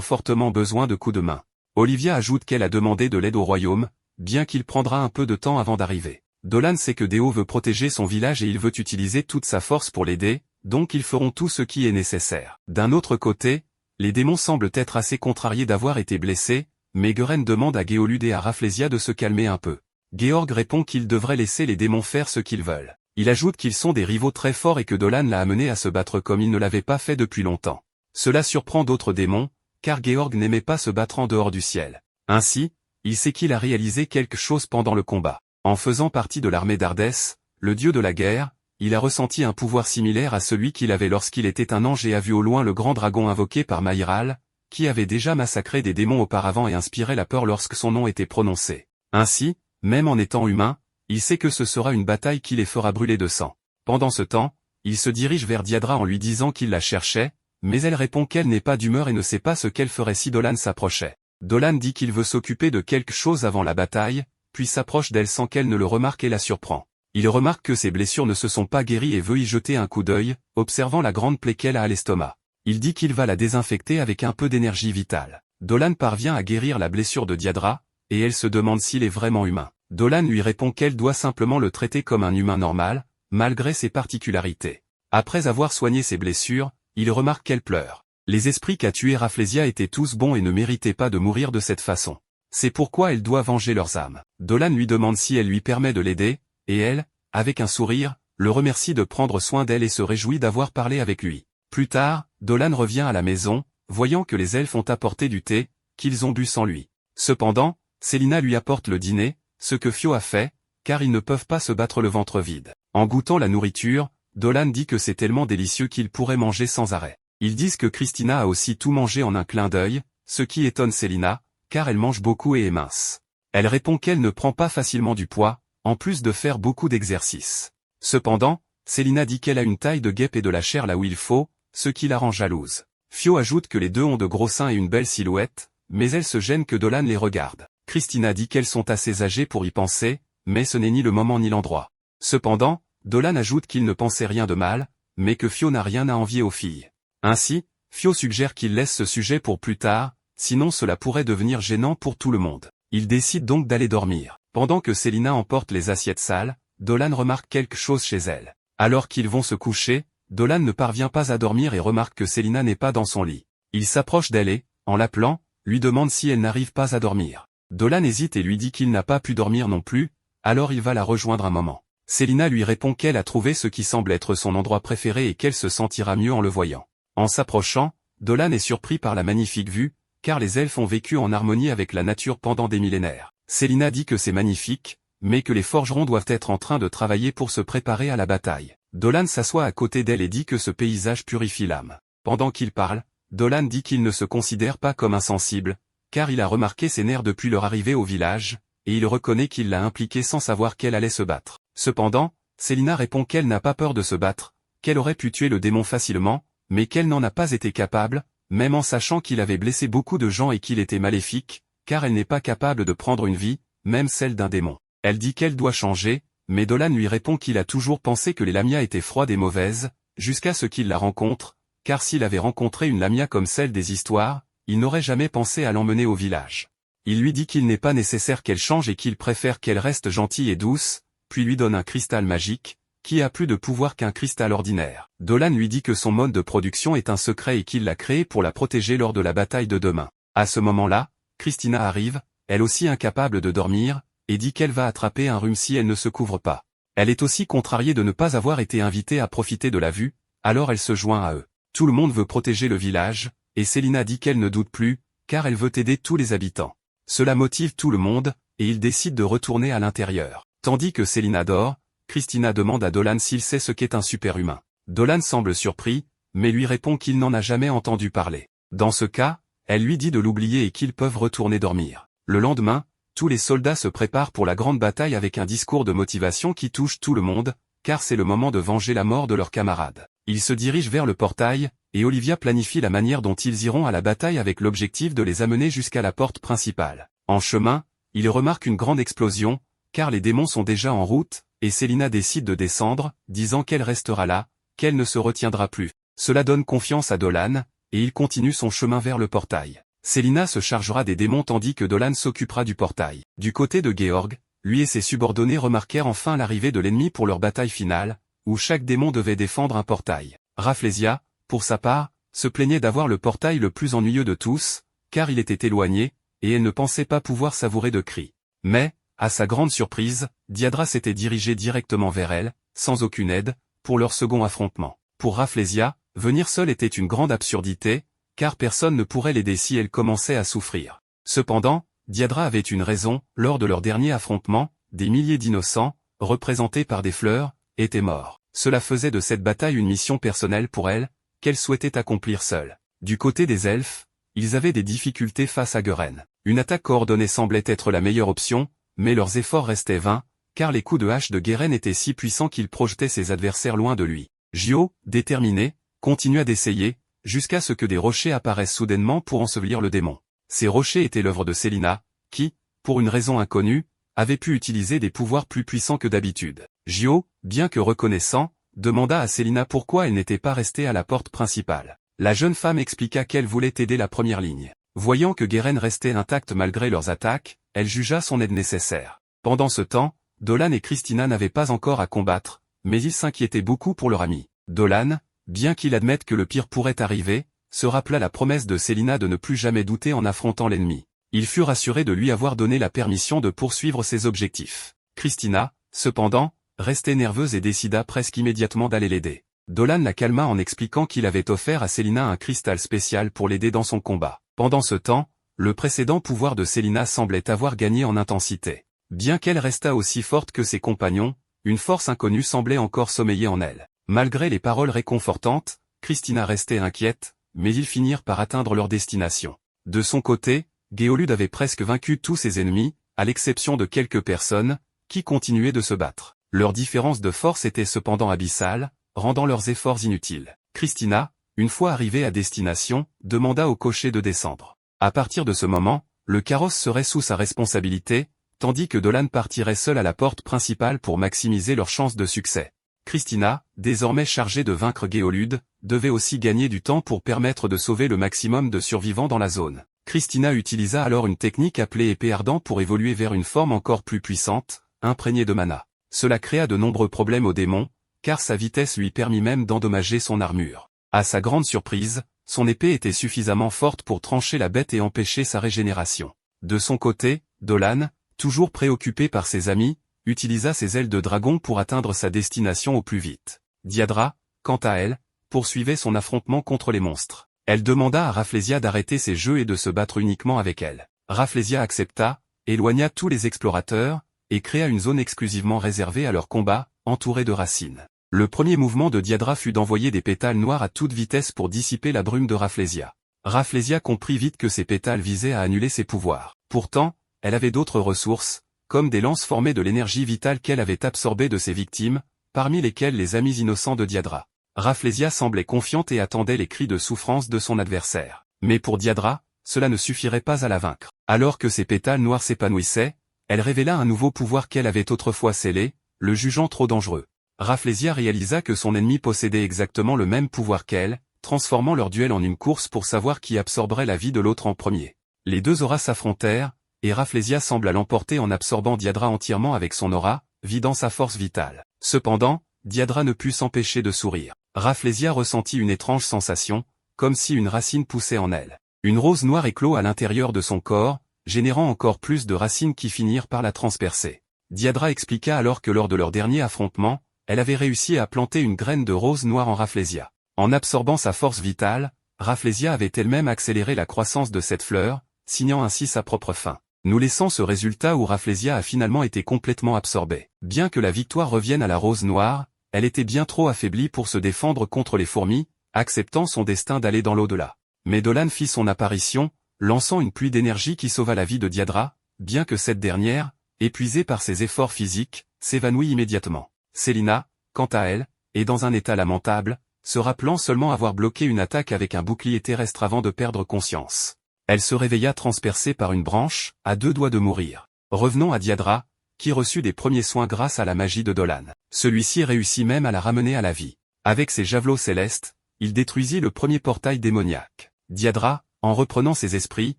fortement besoin de coups de main. Olivia ajoute qu'elle a demandé de l'aide au royaume, bien qu'il prendra un peu de temps avant d'arriver. Dolan sait que Deo veut protéger son village et il veut utiliser toute sa force pour l'aider, donc ils feront tout ce qui est nécessaire. D'un autre côté, les démons semblent être assez contrariés d'avoir été blessés, mais Geren demande à Géolude et à Rafflesia de se calmer un peu. Georg répond qu'il devrait laisser les démons faire ce qu'ils veulent. Il ajoute qu'ils sont des rivaux très forts et que Dolan l'a amené à se battre comme il ne l'avait pas fait depuis longtemps. Cela surprend d'autres démons, car Georg n'aimait pas se battre en dehors du ciel. Ainsi, il sait qu'il a réalisé quelque chose pendant le combat. En faisant partie de l'armée d'Ardès, le dieu de la guerre, il a ressenti un pouvoir similaire à celui qu'il avait lorsqu'il était un ange et a vu au loin le grand dragon invoqué par Maïral, qui avait déjà massacré des démons auparavant et inspiré la peur lorsque son nom était prononcé. Ainsi, même en étant humain, il sait que ce sera une bataille qui les fera brûler de sang. Pendant ce temps, il se dirige vers Diadra en lui disant qu'il la cherchait, mais elle répond qu'elle n'est pas d'humeur et ne sait pas ce qu'elle ferait si Dolan s'approchait. Dolan dit qu'il veut s'occuper de quelque chose avant la bataille, puis s'approche d'elle sans qu'elle ne le remarque et la surprend. Il remarque que ses blessures ne se sont pas guéries et veut y jeter un coup d'œil, observant la grande plaie qu'elle a à l'estomac. Il dit qu'il va la désinfecter avec un peu d'énergie vitale. Dolan parvient à guérir la blessure de Diadra, et elle se demande s'il est vraiment humain. Dolan lui répond qu'elle doit simplement le traiter comme un humain normal, malgré ses particularités. Après avoir soigné ses blessures, il remarque qu'elle pleure. Les esprits qu'a tué Rafflesia étaient tous bons et ne méritaient pas de mourir de cette façon. C'est pourquoi elle doit venger leurs âmes. Dolan lui demande si elle lui permet de l'aider, et elle, avec un sourire, le remercie de prendre soin d'elle et se réjouit d'avoir parlé avec lui. Plus tard, Dolan revient à la maison, voyant que les elfes ont apporté du thé, qu'ils ont bu sans lui. Cependant, Célina lui apporte le dîner, ce que Fio a fait, car ils ne peuvent pas se battre le ventre vide. En goûtant la nourriture, Dolan dit que c'est tellement délicieux qu'ils pourraient manger sans arrêt. Ils disent que Christina a aussi tout mangé en un clin d'œil, ce qui étonne Célina, car elle mange beaucoup et est mince. Elle répond qu'elle ne prend pas facilement du poids, en plus de faire beaucoup d'exercices. Cependant, Célina dit qu'elle a une taille de guêpe et de la chair là où il faut, ce qui la rend jalouse. Fio ajoute que les deux ont de gros seins et une belle silhouette, mais elle se gêne que Dolan les regarde. Christina dit qu'elles sont assez âgées pour y penser, mais ce n'est ni le moment ni l'endroit. Cependant, Dolan ajoute qu'il ne pensait rien de mal, mais que Fio n'a rien à envier aux filles. Ainsi, Fio suggère qu'il laisse ce sujet pour plus tard, sinon cela pourrait devenir gênant pour tout le monde. Il décide donc d'aller dormir. Pendant que Célina emporte les assiettes sales, Dolan remarque quelque chose chez elle. Alors qu'ils vont se coucher, Dolan ne parvient pas à dormir et remarque que Célina n'est pas dans son lit. Il s'approche d'elle et, en l'appelant, lui demande si elle n'arrive pas à dormir. Dolan hésite et lui dit qu'il n'a pas pu dormir non plus, alors il va la rejoindre un moment. Célina lui répond qu'elle a trouvé ce qui semble être son endroit préféré et qu'elle se sentira mieux en le voyant. En s'approchant, Dolan est surpris par la magnifique vue, car les elfes ont vécu en harmonie avec la nature pendant des millénaires. Célina dit que c'est magnifique, mais que les forgerons doivent être en train de travailler pour se préparer à la bataille. Dolan s'assoit à côté d'elle et dit que ce paysage purifie l'âme. Pendant qu'il parle, Dolan dit qu'il ne se considère pas comme insensible, car il a remarqué ses nerfs depuis leur arrivée au village, et il reconnaît qu'il l'a impliquée sans savoir qu'elle allait se battre. Cependant, Célina répond qu'elle n'a pas peur de se battre, qu'elle aurait pu tuer le démon facilement, mais qu'elle n'en a pas été capable, même en sachant qu'il avait blessé beaucoup de gens et qu'il était maléfique, car elle n'est pas capable de prendre une vie, même celle d'un démon. Elle dit qu'elle doit changer, mais Dolan lui répond qu'il a toujours pensé que les Lamia étaient froides et mauvaises, jusqu'à ce qu'il la rencontre, car s'il avait rencontré une Lamia comme celle des histoires, il n'aurait jamais pensé à l'emmener au village. Il lui dit qu'il n'est pas nécessaire qu'elle change et qu'il préfère qu'elle reste gentille et douce, puis lui donne un cristal magique, qui a plus de pouvoir qu'un cristal ordinaire. Dolan lui dit que son mode de production est un secret et qu'il l'a créé pour la protéger lors de la bataille de demain. À ce moment-là, Christina arrive, elle aussi incapable de dormir, et dit qu'elle va attraper un rhume si elle ne se couvre pas. Elle est aussi contrariée de ne pas avoir été invitée à profiter de la vue, alors elle se joint à eux. Tout le monde veut protéger le village, et Célina dit qu'elle ne doute plus, car elle veut aider tous les habitants. Cela motive tout le monde, et ils décident de retourner à l'intérieur. Tandis que Célina dort, Christina demande à Dolan s'il sait ce qu'est un super-humain. Dolan semble surpris, mais lui répond qu'il n'en a jamais entendu parler. Dans ce cas, elle lui dit de l'oublier et qu'ils peuvent retourner dormir. Le lendemain, tous les soldats se préparent pour la grande bataille avec un discours de motivation qui touche tout le monde, car c'est le moment de venger la mort de leurs camarades. Ils se dirigent vers le portail, et Olivia planifie la manière dont ils iront à la bataille avec l'objectif de les amener jusqu'à la porte principale. En chemin, ils remarquent une grande explosion, car les démons sont déjà en route, et Célina décide de descendre, disant qu'elle restera là, qu'elle ne se retiendra plus. Cela donne confiance à Dolan, et il continue son chemin vers le portail. Célina se chargera des démons tandis que Dolan s'occupera du portail. Du côté de Georg, lui et ses subordonnés remarquèrent enfin l'arrivée de l'ennemi pour leur bataille finale, où chaque démon devait défendre un portail. Rafflesia, pour sa part, se plaignait d'avoir le portail le plus ennuyeux de tous, car il était éloigné, et elle ne pensait pas pouvoir savourer de cris. Mais, à sa grande surprise, Diadra s'était dirigé directement vers elle, sans aucune aide, pour leur second affrontement. Pour Rafflesia, venir seule était une grande absurdité, car personne ne pourrait l'aider si elle commençait à souffrir. Cependant, Diadra avait une raison, lors de leur dernier affrontement, des milliers d'innocents, représentés par des fleurs, étaient morts. Cela faisait de cette bataille une mission personnelle pour elle, qu'elle souhaitait accomplir seule. Du côté des elfes, ils avaient des difficultés face à Geren. Une attaque coordonnée semblait être la meilleure option, mais leurs efforts restaient vains, car les coups de hache de Geren étaient si puissants qu'ils projetaient ses adversaires loin de lui. Gio, déterminé, continua d'essayer, jusqu'à ce que des rochers apparaissent soudainement pour ensevelir le démon. Ces rochers étaient l'œuvre de Célina, qui, pour une raison inconnue, avait pu utiliser des pouvoirs plus puissants que d'habitude. Gio, bien que reconnaissant, demanda à Célina pourquoi elle n'était pas restée à la porte principale. La jeune femme expliqua qu'elle voulait aider la première ligne. Voyant que Geren restait intacte malgré leurs attaques, elle jugea son aide nécessaire. Pendant ce temps, Dolan et Christina n'avaient pas encore à combattre, mais ils s'inquiétaient beaucoup pour leur ami. Dolan, bien qu'il admette que le pire pourrait arriver, se rappela la promesse de Célina de ne plus jamais douter en affrontant l'ennemi. Il fut rassuré de lui avoir donné la permission de poursuivre ses objectifs. Christina, cependant, restait nerveuse et décida presque immédiatement d'aller l'aider. Dolan la calma en expliquant qu'il avait offert à Célina un cristal spécial pour l'aider dans son combat. Pendant ce temps, le précédent pouvoir de Célina semblait avoir gagné en intensité. Bien qu'elle restât aussi forte que ses compagnons, une force inconnue semblait encore sommeiller en elle. Malgré les paroles réconfortantes, Christina restait inquiète, mais ils finirent par atteindre leur destination. De son côté, Géolude avait presque vaincu tous ses ennemis, à l'exception de quelques personnes, qui continuaient de se battre. Leur différence de force était cependant abyssale, rendant leurs efforts inutiles. Christina, une fois arrivée à destination, demanda au cocher de descendre. À partir de ce moment, le carrosse serait sous sa responsabilité, tandis que Dolan partirait seul à la porte principale pour maximiser leurs chances de succès. Christina, désormais chargée de vaincre Géolude, devait aussi gagner du temps pour permettre de sauver le maximum de survivants dans la zone. Christina utilisa alors une technique appelée épée ardente pour évoluer vers une forme encore plus puissante, imprégnée de mana. Cela créa de nombreux problèmes au démon, car sa vitesse lui permit même d'endommager son armure. À sa grande surprise, son épée était suffisamment forte pour trancher la bête et empêcher sa régénération. De son côté, Dolan, toujours préoccupé par ses amis, utilisa ses ailes de dragon pour atteindre sa destination au plus vite. Diadra, quant à elle, poursuivait son affrontement contre les monstres. Elle demanda à Rafflesia d'arrêter ses jeux et de se battre uniquement avec elle. Rafflesia accepta, éloigna tous les explorateurs, et créa une zone exclusivement réservée à leur combat, entourée de racines. Le premier mouvement de Diadra fut d'envoyer des pétales noirs à toute vitesse pour dissiper la brume de Rafflesia. Rafflesia comprit vite que ces pétales visaient à annuler ses pouvoirs. Pourtant, elle avait d'autres ressources, comme des lances formées de l'énergie vitale qu'elle avait absorbée de ses victimes, parmi lesquelles les amis innocents de Diadra. Rafflesia semblait confiante et attendait les cris de souffrance de son adversaire. Mais pour Diadra, cela ne suffirait pas à la vaincre. Alors que ses pétales noirs s'épanouissaient, elle révéla un nouveau pouvoir qu'elle avait autrefois scellé, le jugeant trop dangereux. Rafflesia réalisa que son ennemi possédait exactement le même pouvoir qu'elle, transformant leur duel en une course pour savoir qui absorberait la vie de l'autre en premier. Les deux auras s'affrontèrent, et Rafflesia sembla l'emporter en absorbant Diadra entièrement avec son aura, vidant sa force vitale. Cependant, Diadra ne put s'empêcher de sourire. Rafflesia ressentit une étrange sensation, comme si une racine poussait en elle. Une rose noire éclot à l'intérieur de son corps, générant encore plus de racines qui finirent par la transpercer. Diadra expliqua alors que lors de leur dernier affrontement, elle avait réussi à planter une graine de rose noire en Rafflesia. En absorbant sa force vitale, Rafflesia avait elle-même accéléré la croissance de cette fleur, signant ainsi sa propre fin. Nous laissons ce résultat où Rafflesia a finalement été complètement absorbée. Bien que la victoire revienne à la rose noire, elle était bien trop affaiblie pour se défendre contre les fourmis, acceptant son destin d'aller dans l'au-delà. Mais Dolan fit son apparition, lançant une pluie d'énergie qui sauva la vie de Diadra, bien que cette dernière, épuisée par ses efforts physiques, s'évanouit immédiatement. Célina, quant à elle, est dans un état lamentable, se rappelant seulement avoir bloqué une attaque avec un bouclier terrestre avant de perdre conscience. Elle se réveilla transpercée par une branche, à 2 doigts de mourir. Revenons à Diadra, qui reçut des premiers soins grâce à la magie de Dolan. Celui-ci réussit même à la ramener à la vie. Avec ses javelots célestes, il détruisit le premier portail démoniaque. Diadra, en reprenant ses esprits,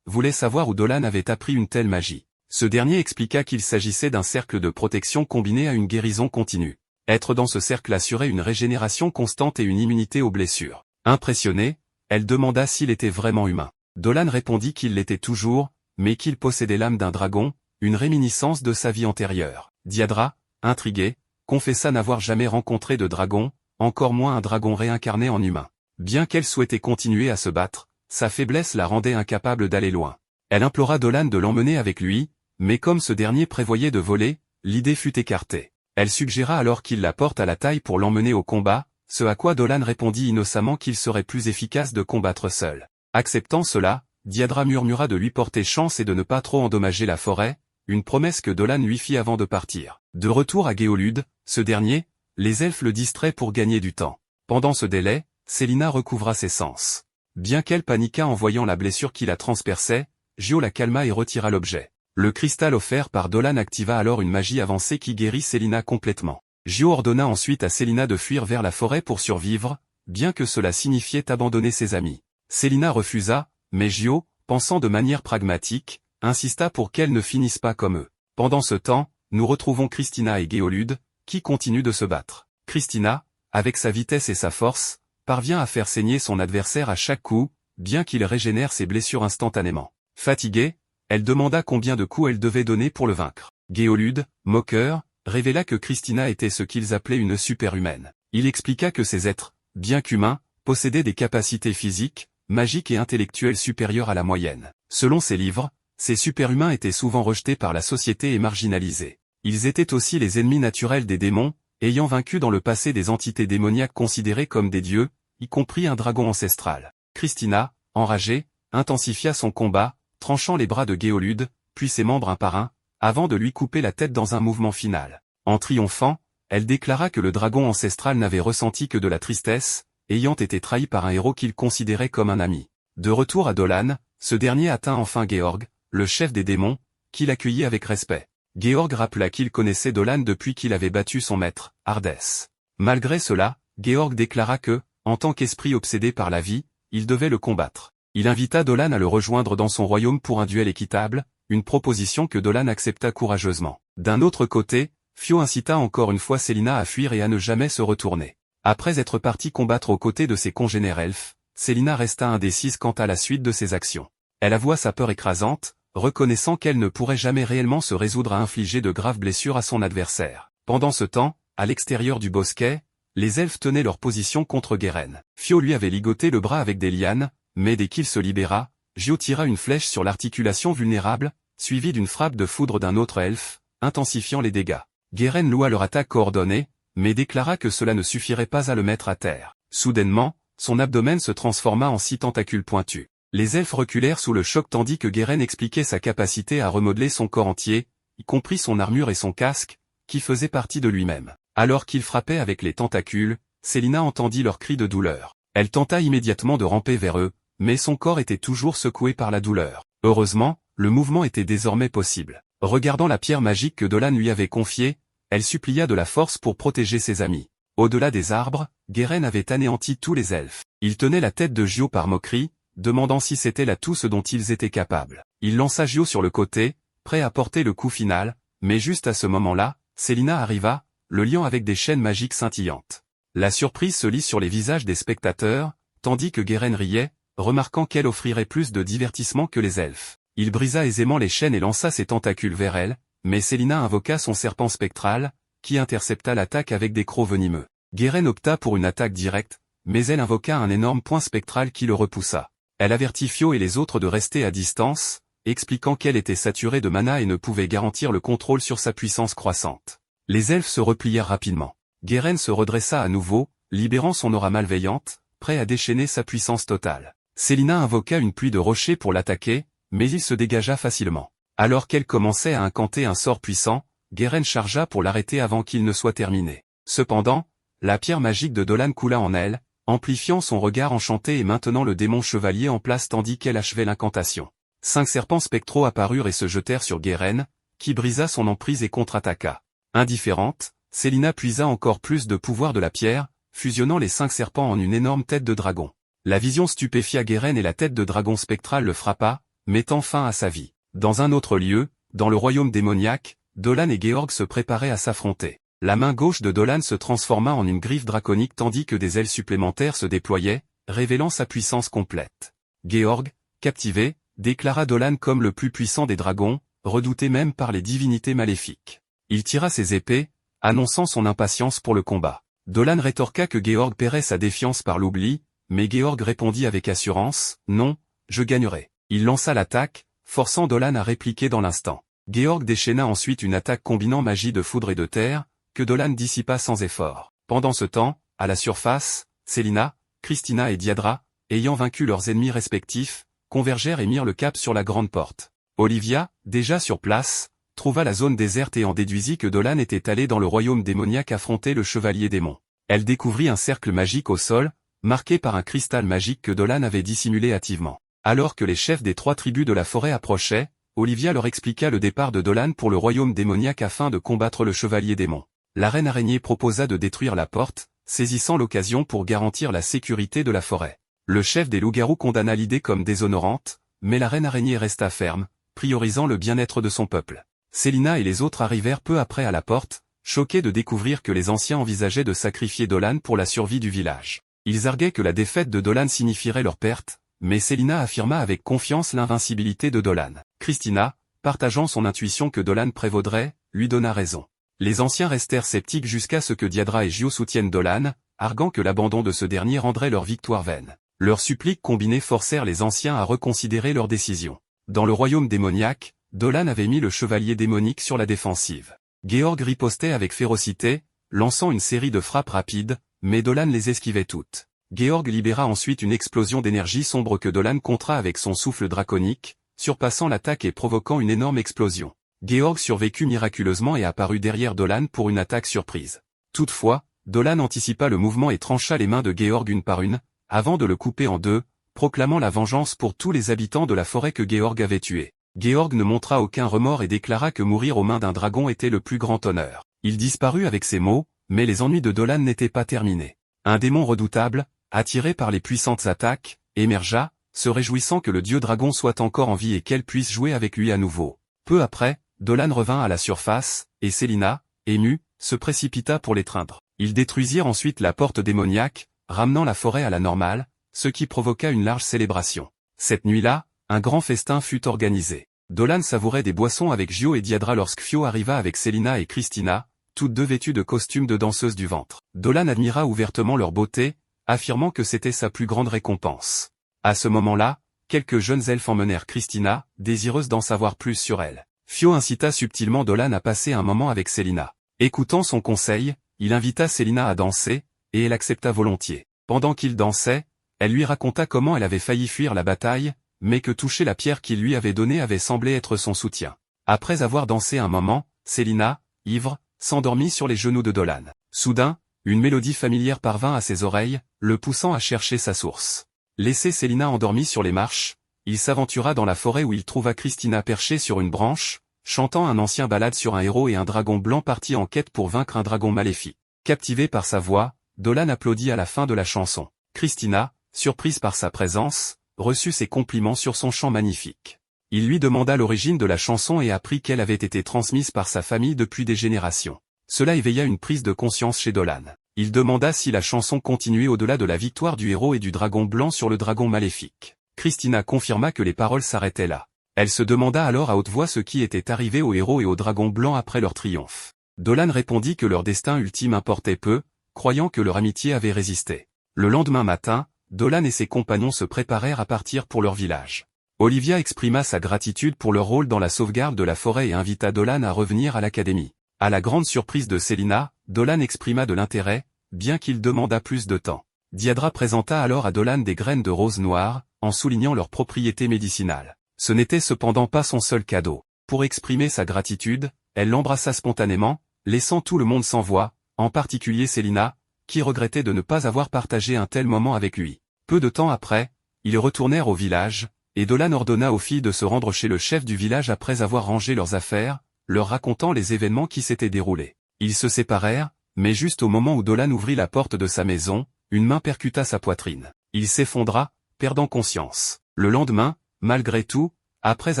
voulait savoir où Dolan avait appris une telle magie. Ce dernier expliqua qu'il s'agissait d'un cercle de protection combiné à une guérison continue. Être dans ce cercle assurait une régénération constante et une immunité aux blessures. Impressionnée, elle demanda s'il était vraiment humain. Dolan répondit qu'il l'était toujours, mais qu'il possédait l'âme d'un dragon, une réminiscence de sa vie antérieure. Diadra, intriguée, confessa n'avoir jamais rencontré de dragon, encore moins un dragon réincarné en humain. Bien qu'elle souhaitait continuer à se battre, sa faiblesse la rendait incapable d'aller loin. Elle implora Dolan de l'emmener avec lui, mais comme ce dernier prévoyait de voler, l'idée fut écartée. Elle suggéra alors qu'il la porte à la taille pour l'emmener au combat, ce à quoi Dolan répondit innocemment qu'il serait plus efficace de combattre seul. Acceptant cela, Diadra murmura de lui porter chance et de ne pas trop endommager la forêt, une promesse que Dolan lui fit avant de partir. De retour à Géolude, ce dernier, les elfes le distraient pour gagner du temps. Pendant ce délai, Célina recouvra ses sens. Bien qu'elle paniqua en voyant la blessure qui la transperçait, Gio la calma et retira l'objet. Le cristal offert par Dolan activa alors une magie avancée qui guérit Célina complètement. Gio ordonna ensuite à Célina de fuir vers la forêt pour survivre, bien que cela signifiait abandonner ses amis. Célina refusa, mais Gio, pensant de manière pragmatique, insista pour qu'elle ne finisse pas comme eux. Pendant ce temps, nous retrouvons Christina et Géolude, qui continuent de se battre. Christina, avec sa vitesse et sa force, parvient à faire saigner son adversaire à chaque coup, bien qu'il régénère ses blessures instantanément. Fatiguée, elle demanda combien de coups elle devait donner pour le vaincre. Géolude, moqueur, révéla que Christina était ce qu'ils appelaient une superhumaine. Il expliqua que ces êtres, bien qu'humains, possédaient des capacités physiques, magiques et intellectuelles supérieures à la moyenne. Selon ses livres, ces superhumains étaient souvent rejetés par la société et marginalisés. Ils étaient aussi les ennemis naturels des démons, ayant vaincu dans le passé des entités démoniaques considérées comme des dieux, y compris un dragon ancestral. Christina, enragée, intensifia son combat, tranchant les bras de Géolude, puis ses membres un par un, avant de lui couper la tête dans un mouvement final. En triomphant, elle déclara que le dragon ancestral n'avait ressenti que de la tristesse, ayant été trahi par un héros qu'il considérait comme un ami. De retour à Dolan, ce dernier atteint enfin Georg, le chef des démons, qui l'accueillit avec respect. Georg rappela qu'il connaissait Dolan depuis qu'il avait battu son maître, Ardès. Malgré cela, Georg déclara que, en tant qu'esprit obsédé par la vie, il devait le combattre. Il invita Dolan à le rejoindre dans son royaume pour un duel équitable, une proposition que Dolan accepta courageusement. D'un autre côté, Fio incita encore une fois Célina à fuir et à ne jamais se retourner. Après être partie combattre aux côtés de ses congénères elfes, Célina resta indécise quant à la suite de ses actions. Elle avoua sa peur écrasante, reconnaissant qu'elle ne pourrait jamais réellement se résoudre à infliger de graves blessures à son adversaire. Pendant ce temps, à l'extérieur du bosquet, les elfes tenaient leur position contre Guéren. Fio lui avait ligoté le bras avec des lianes, mais dès qu'il se libéra, Gio tira une flèche sur l'articulation vulnérable, suivie d'une frappe de foudre d'un autre elfe, intensifiant les dégâts. Guéren loua leur attaque coordonnée, mais déclara que cela ne suffirait pas à le mettre à terre. Soudainement, son abdomen se transforma en 6 tentacules pointus. Les elfes reculèrent sous le choc tandis que Guéren expliquait sa capacité à remodeler son corps entier, y compris son armure et son casque, qui faisaient partie de lui-même. Alors qu'il frappait avec les tentacules, Célina entendit leurs cris de douleur. Elle tenta immédiatement de ramper vers eux, mais son corps était toujours secoué par la douleur. Heureusement, le mouvement était désormais possible. Regardant la pierre magique que Dolan lui avait confiée, elle supplia de la force pour protéger ses amis. Au-delà des arbres, Guéren avait anéanti tous les elfes. Il tenait la tête de Gio par moquerie, demandant si c'était là tout ce dont ils étaient capables. Il lança Gio sur le côté, prêt à porter le coup final, mais juste à ce moment-là, Célina arriva, le liant avec des chaînes magiques scintillantes. La surprise se lit sur les visages des spectateurs, tandis que Guéren riait, remarquant qu'elle offrirait plus de divertissement que les elfes. Il brisa aisément les chaînes et lança ses tentacules vers elle, mais Célina invoqua son serpent spectral, qui intercepta l'attaque avec des crocs venimeux. Guéren opta pour une attaque directe, mais elle invoqua un énorme point spectral qui le repoussa. Elle avertit Fio et les autres de rester à distance, expliquant qu'elle était saturée de mana et ne pouvait garantir le contrôle sur sa puissance croissante. Les elfes se replièrent rapidement. Guéren se redressa à nouveau, libérant son aura malveillante, prêt à déchaîner sa puissance totale. Célina invoqua une pluie de rochers pour l'attaquer, mais il se dégagea facilement. Alors qu'elle commençait à incanter un sort puissant, Guéren chargea pour l'arrêter avant qu'il ne soit terminé. Cependant, la pierre magique de Dolan coula en elle, amplifiant son regard enchanté et maintenant le démon chevalier en place tandis qu'elle achevait l'incantation. 5 serpents spectraux apparurent et se jetèrent sur Guéren, qui brisa son emprise et contre-attaqua. Indifférente, Célina puisa encore plus de pouvoir de la pierre, fusionnant les 5 serpents en une énorme tête de dragon. La vision stupéfia Guéren et la tête de dragon spectral le frappa, mettant fin à sa vie. Dans un autre lieu, dans le royaume démoniaque, Dolan et Georg se préparaient à s'affronter. La main gauche de Dolan se transforma en une griffe draconique tandis que des ailes supplémentaires se déployaient, révélant sa puissance complète. Georg, captivé, déclara Dolan comme le plus puissant des dragons, redouté même par les divinités maléfiques. Il tira ses épées, annonçant son impatience pour le combat. Dolan rétorqua que Georg paierait sa défiance par l'oubli, mais Georg répondit avec assurance, « Non, je gagnerai ». Il lança l'attaque, forçant Dolan à répliquer dans l'instant. Georg déchaîna ensuite une attaque combinant magie de foudre et de terre, que Dolan dissipa sans effort. Pendant ce temps, à la surface, Célina, Christina et Diadra, ayant vaincu leurs ennemis respectifs, convergèrent et mirent le cap sur la grande porte. Olivia, déjà sur place, trouva la zone déserte et en déduisit que Dolan était allé dans le royaume démoniaque affronter le chevalier démon. Elle découvrit un cercle magique au sol, marqué par un cristal magique que Dolan avait dissimulé hâtivement. Alors que les chefs des 3 tribus de la forêt approchaient, Olivia leur expliqua le départ de Dolan pour le royaume démoniaque afin de combattre le chevalier démon. La reine araignée proposa de détruire la porte, saisissant l'occasion pour garantir la sécurité de la forêt. Le chef des loups-garous condamna l'idée comme déshonorante, mais la reine araignée resta ferme, priorisant le bien-être de son peuple. Célina et les autres arrivèrent peu après à la porte, choqués de découvrir que les anciens envisageaient de sacrifier Dolan pour la survie du village. Ils arguaient que la défaite de Dolan signifierait leur perte, mais Célina affirma avec confiance l'invincibilité de Dolan. Christina, partageant son intuition que Dolan prévaudrait, lui donna raison. Les anciens restèrent sceptiques jusqu'à ce que Diadra et Gio soutiennent Dolan, arguant que l'abandon de ce dernier rendrait leur victoire vaine. Leurs suppliques combinées forcèrent les anciens à reconsidérer leur décision. Dans le royaume démoniaque, Dolan avait mis le chevalier démonique sur la défensive. Georg ripostait avec férocité, lançant une série de frappes rapides, mais Dolan les esquivait toutes. Georg libéra ensuite une explosion d'énergie sombre que Dolan contra avec son souffle draconique, surpassant l'attaque et provoquant une énorme explosion. Georg survécut miraculeusement et apparut derrière Dolan pour une attaque surprise. Toutefois, Dolan anticipa le mouvement et trancha les mains de Georg une par une, avant de le couper en deux, proclamant la vengeance pour tous les habitants de la forêt que Georg avait tués. Georg ne montra aucun remords et déclara que mourir aux mains d'un dragon était le plus grand honneur. Il disparut avec ces mots, mais les ennuis de Dolan n'étaient pas terminés. Un démon redoutable, attiré par les puissantes attaques, émergea, se réjouissant que le dieu dragon soit encore en vie et qu'elle puisse jouer avec lui à nouveau. Peu après, Dolan revint à la surface, et Célina, émue, se précipita pour l'étreindre. Ils détruisirent ensuite la porte démoniaque, ramenant la forêt à la normale, ce qui provoqua une large célébration. Cette nuit-là, un grand festin fut organisé. Dolan savourait des boissons avec Gio et Diadra lorsque Fio arriva avec Célina et Christina, toutes deux vêtues de costumes de danseuses du ventre. Dolan admira ouvertement leur beauté, affirmant que c'était sa plus grande récompense. À ce moment-là, quelques jeunes elfes emmenèrent Christina, désireuse d'en savoir plus sur elle. Fio incita subtilement Dolan à passer un moment avec Célina. Écoutant son conseil, il invita Célina à danser, et elle accepta volontiers. Pendant qu'ils dansaient, elle lui raconta comment elle avait failli fuir la bataille, mais que toucher la pierre qu'il lui avait donnée avait semblé être son soutien. Après avoir dansé un moment, Célina, ivre, s'endormit sur les genoux de Dolan. Soudain, une mélodie familière parvint à ses oreilles, le poussant à chercher sa source. Laissé Célina endormie sur les marches, il s'aventura dans la forêt où il trouva Christina perchée sur une branche, chantant un ancien ballade sur un héros et un dragon blanc parti en quête pour vaincre un dragon maléfique. Captivé par sa voix, Dolan applaudit à la fin de la chanson. Christina, surprise par sa présence, reçut ses compliments sur son chant magnifique. Il lui demanda l'origine de la chanson et apprit qu'elle avait été transmise par sa famille depuis des générations. Cela éveilla une prise de conscience chez Dolan. Il demanda si la chanson continuait au-delà de la victoire du héros et du dragon blanc sur le dragon maléfique. Christina confirma que les paroles s'arrêtaient là. Elle se demanda alors à haute voix ce qui était arrivé au héros et au dragon blanc après leur triomphe. Dolan répondit que leur destin ultime importait peu, croyant que leur amitié avait résisté. Le lendemain matin, Dolan et ses compagnons se préparèrent à partir pour leur village. Olivia exprima sa gratitude pour leur rôle dans la sauvegarde de la forêt et invita Dolan à revenir à l'académie. À la grande surprise de Célina, Dolan exprima de l'intérêt, bien qu'il demandât plus de temps. Diadra présenta alors à Dolan des graines de rose noire, en soulignant leurs propriétés médicinales. Ce n'était cependant pas son seul cadeau. Pour exprimer sa gratitude, elle l'embrassa spontanément, laissant tout le monde sans voix, en particulier Célina, qui regrettait de ne pas avoir partagé un tel moment avec lui. Peu de temps après, ils retournèrent au village, et Dolan ordonna aux filles de se rendre chez le chef du village après avoir rangé leurs affaires, leur racontant les événements qui s'étaient déroulés. Ils se séparèrent, mais juste au moment où Dolan ouvrit la porte de sa maison, une main percuta sa poitrine. Il s'effondra, perdant conscience. Le lendemain, malgré tout, après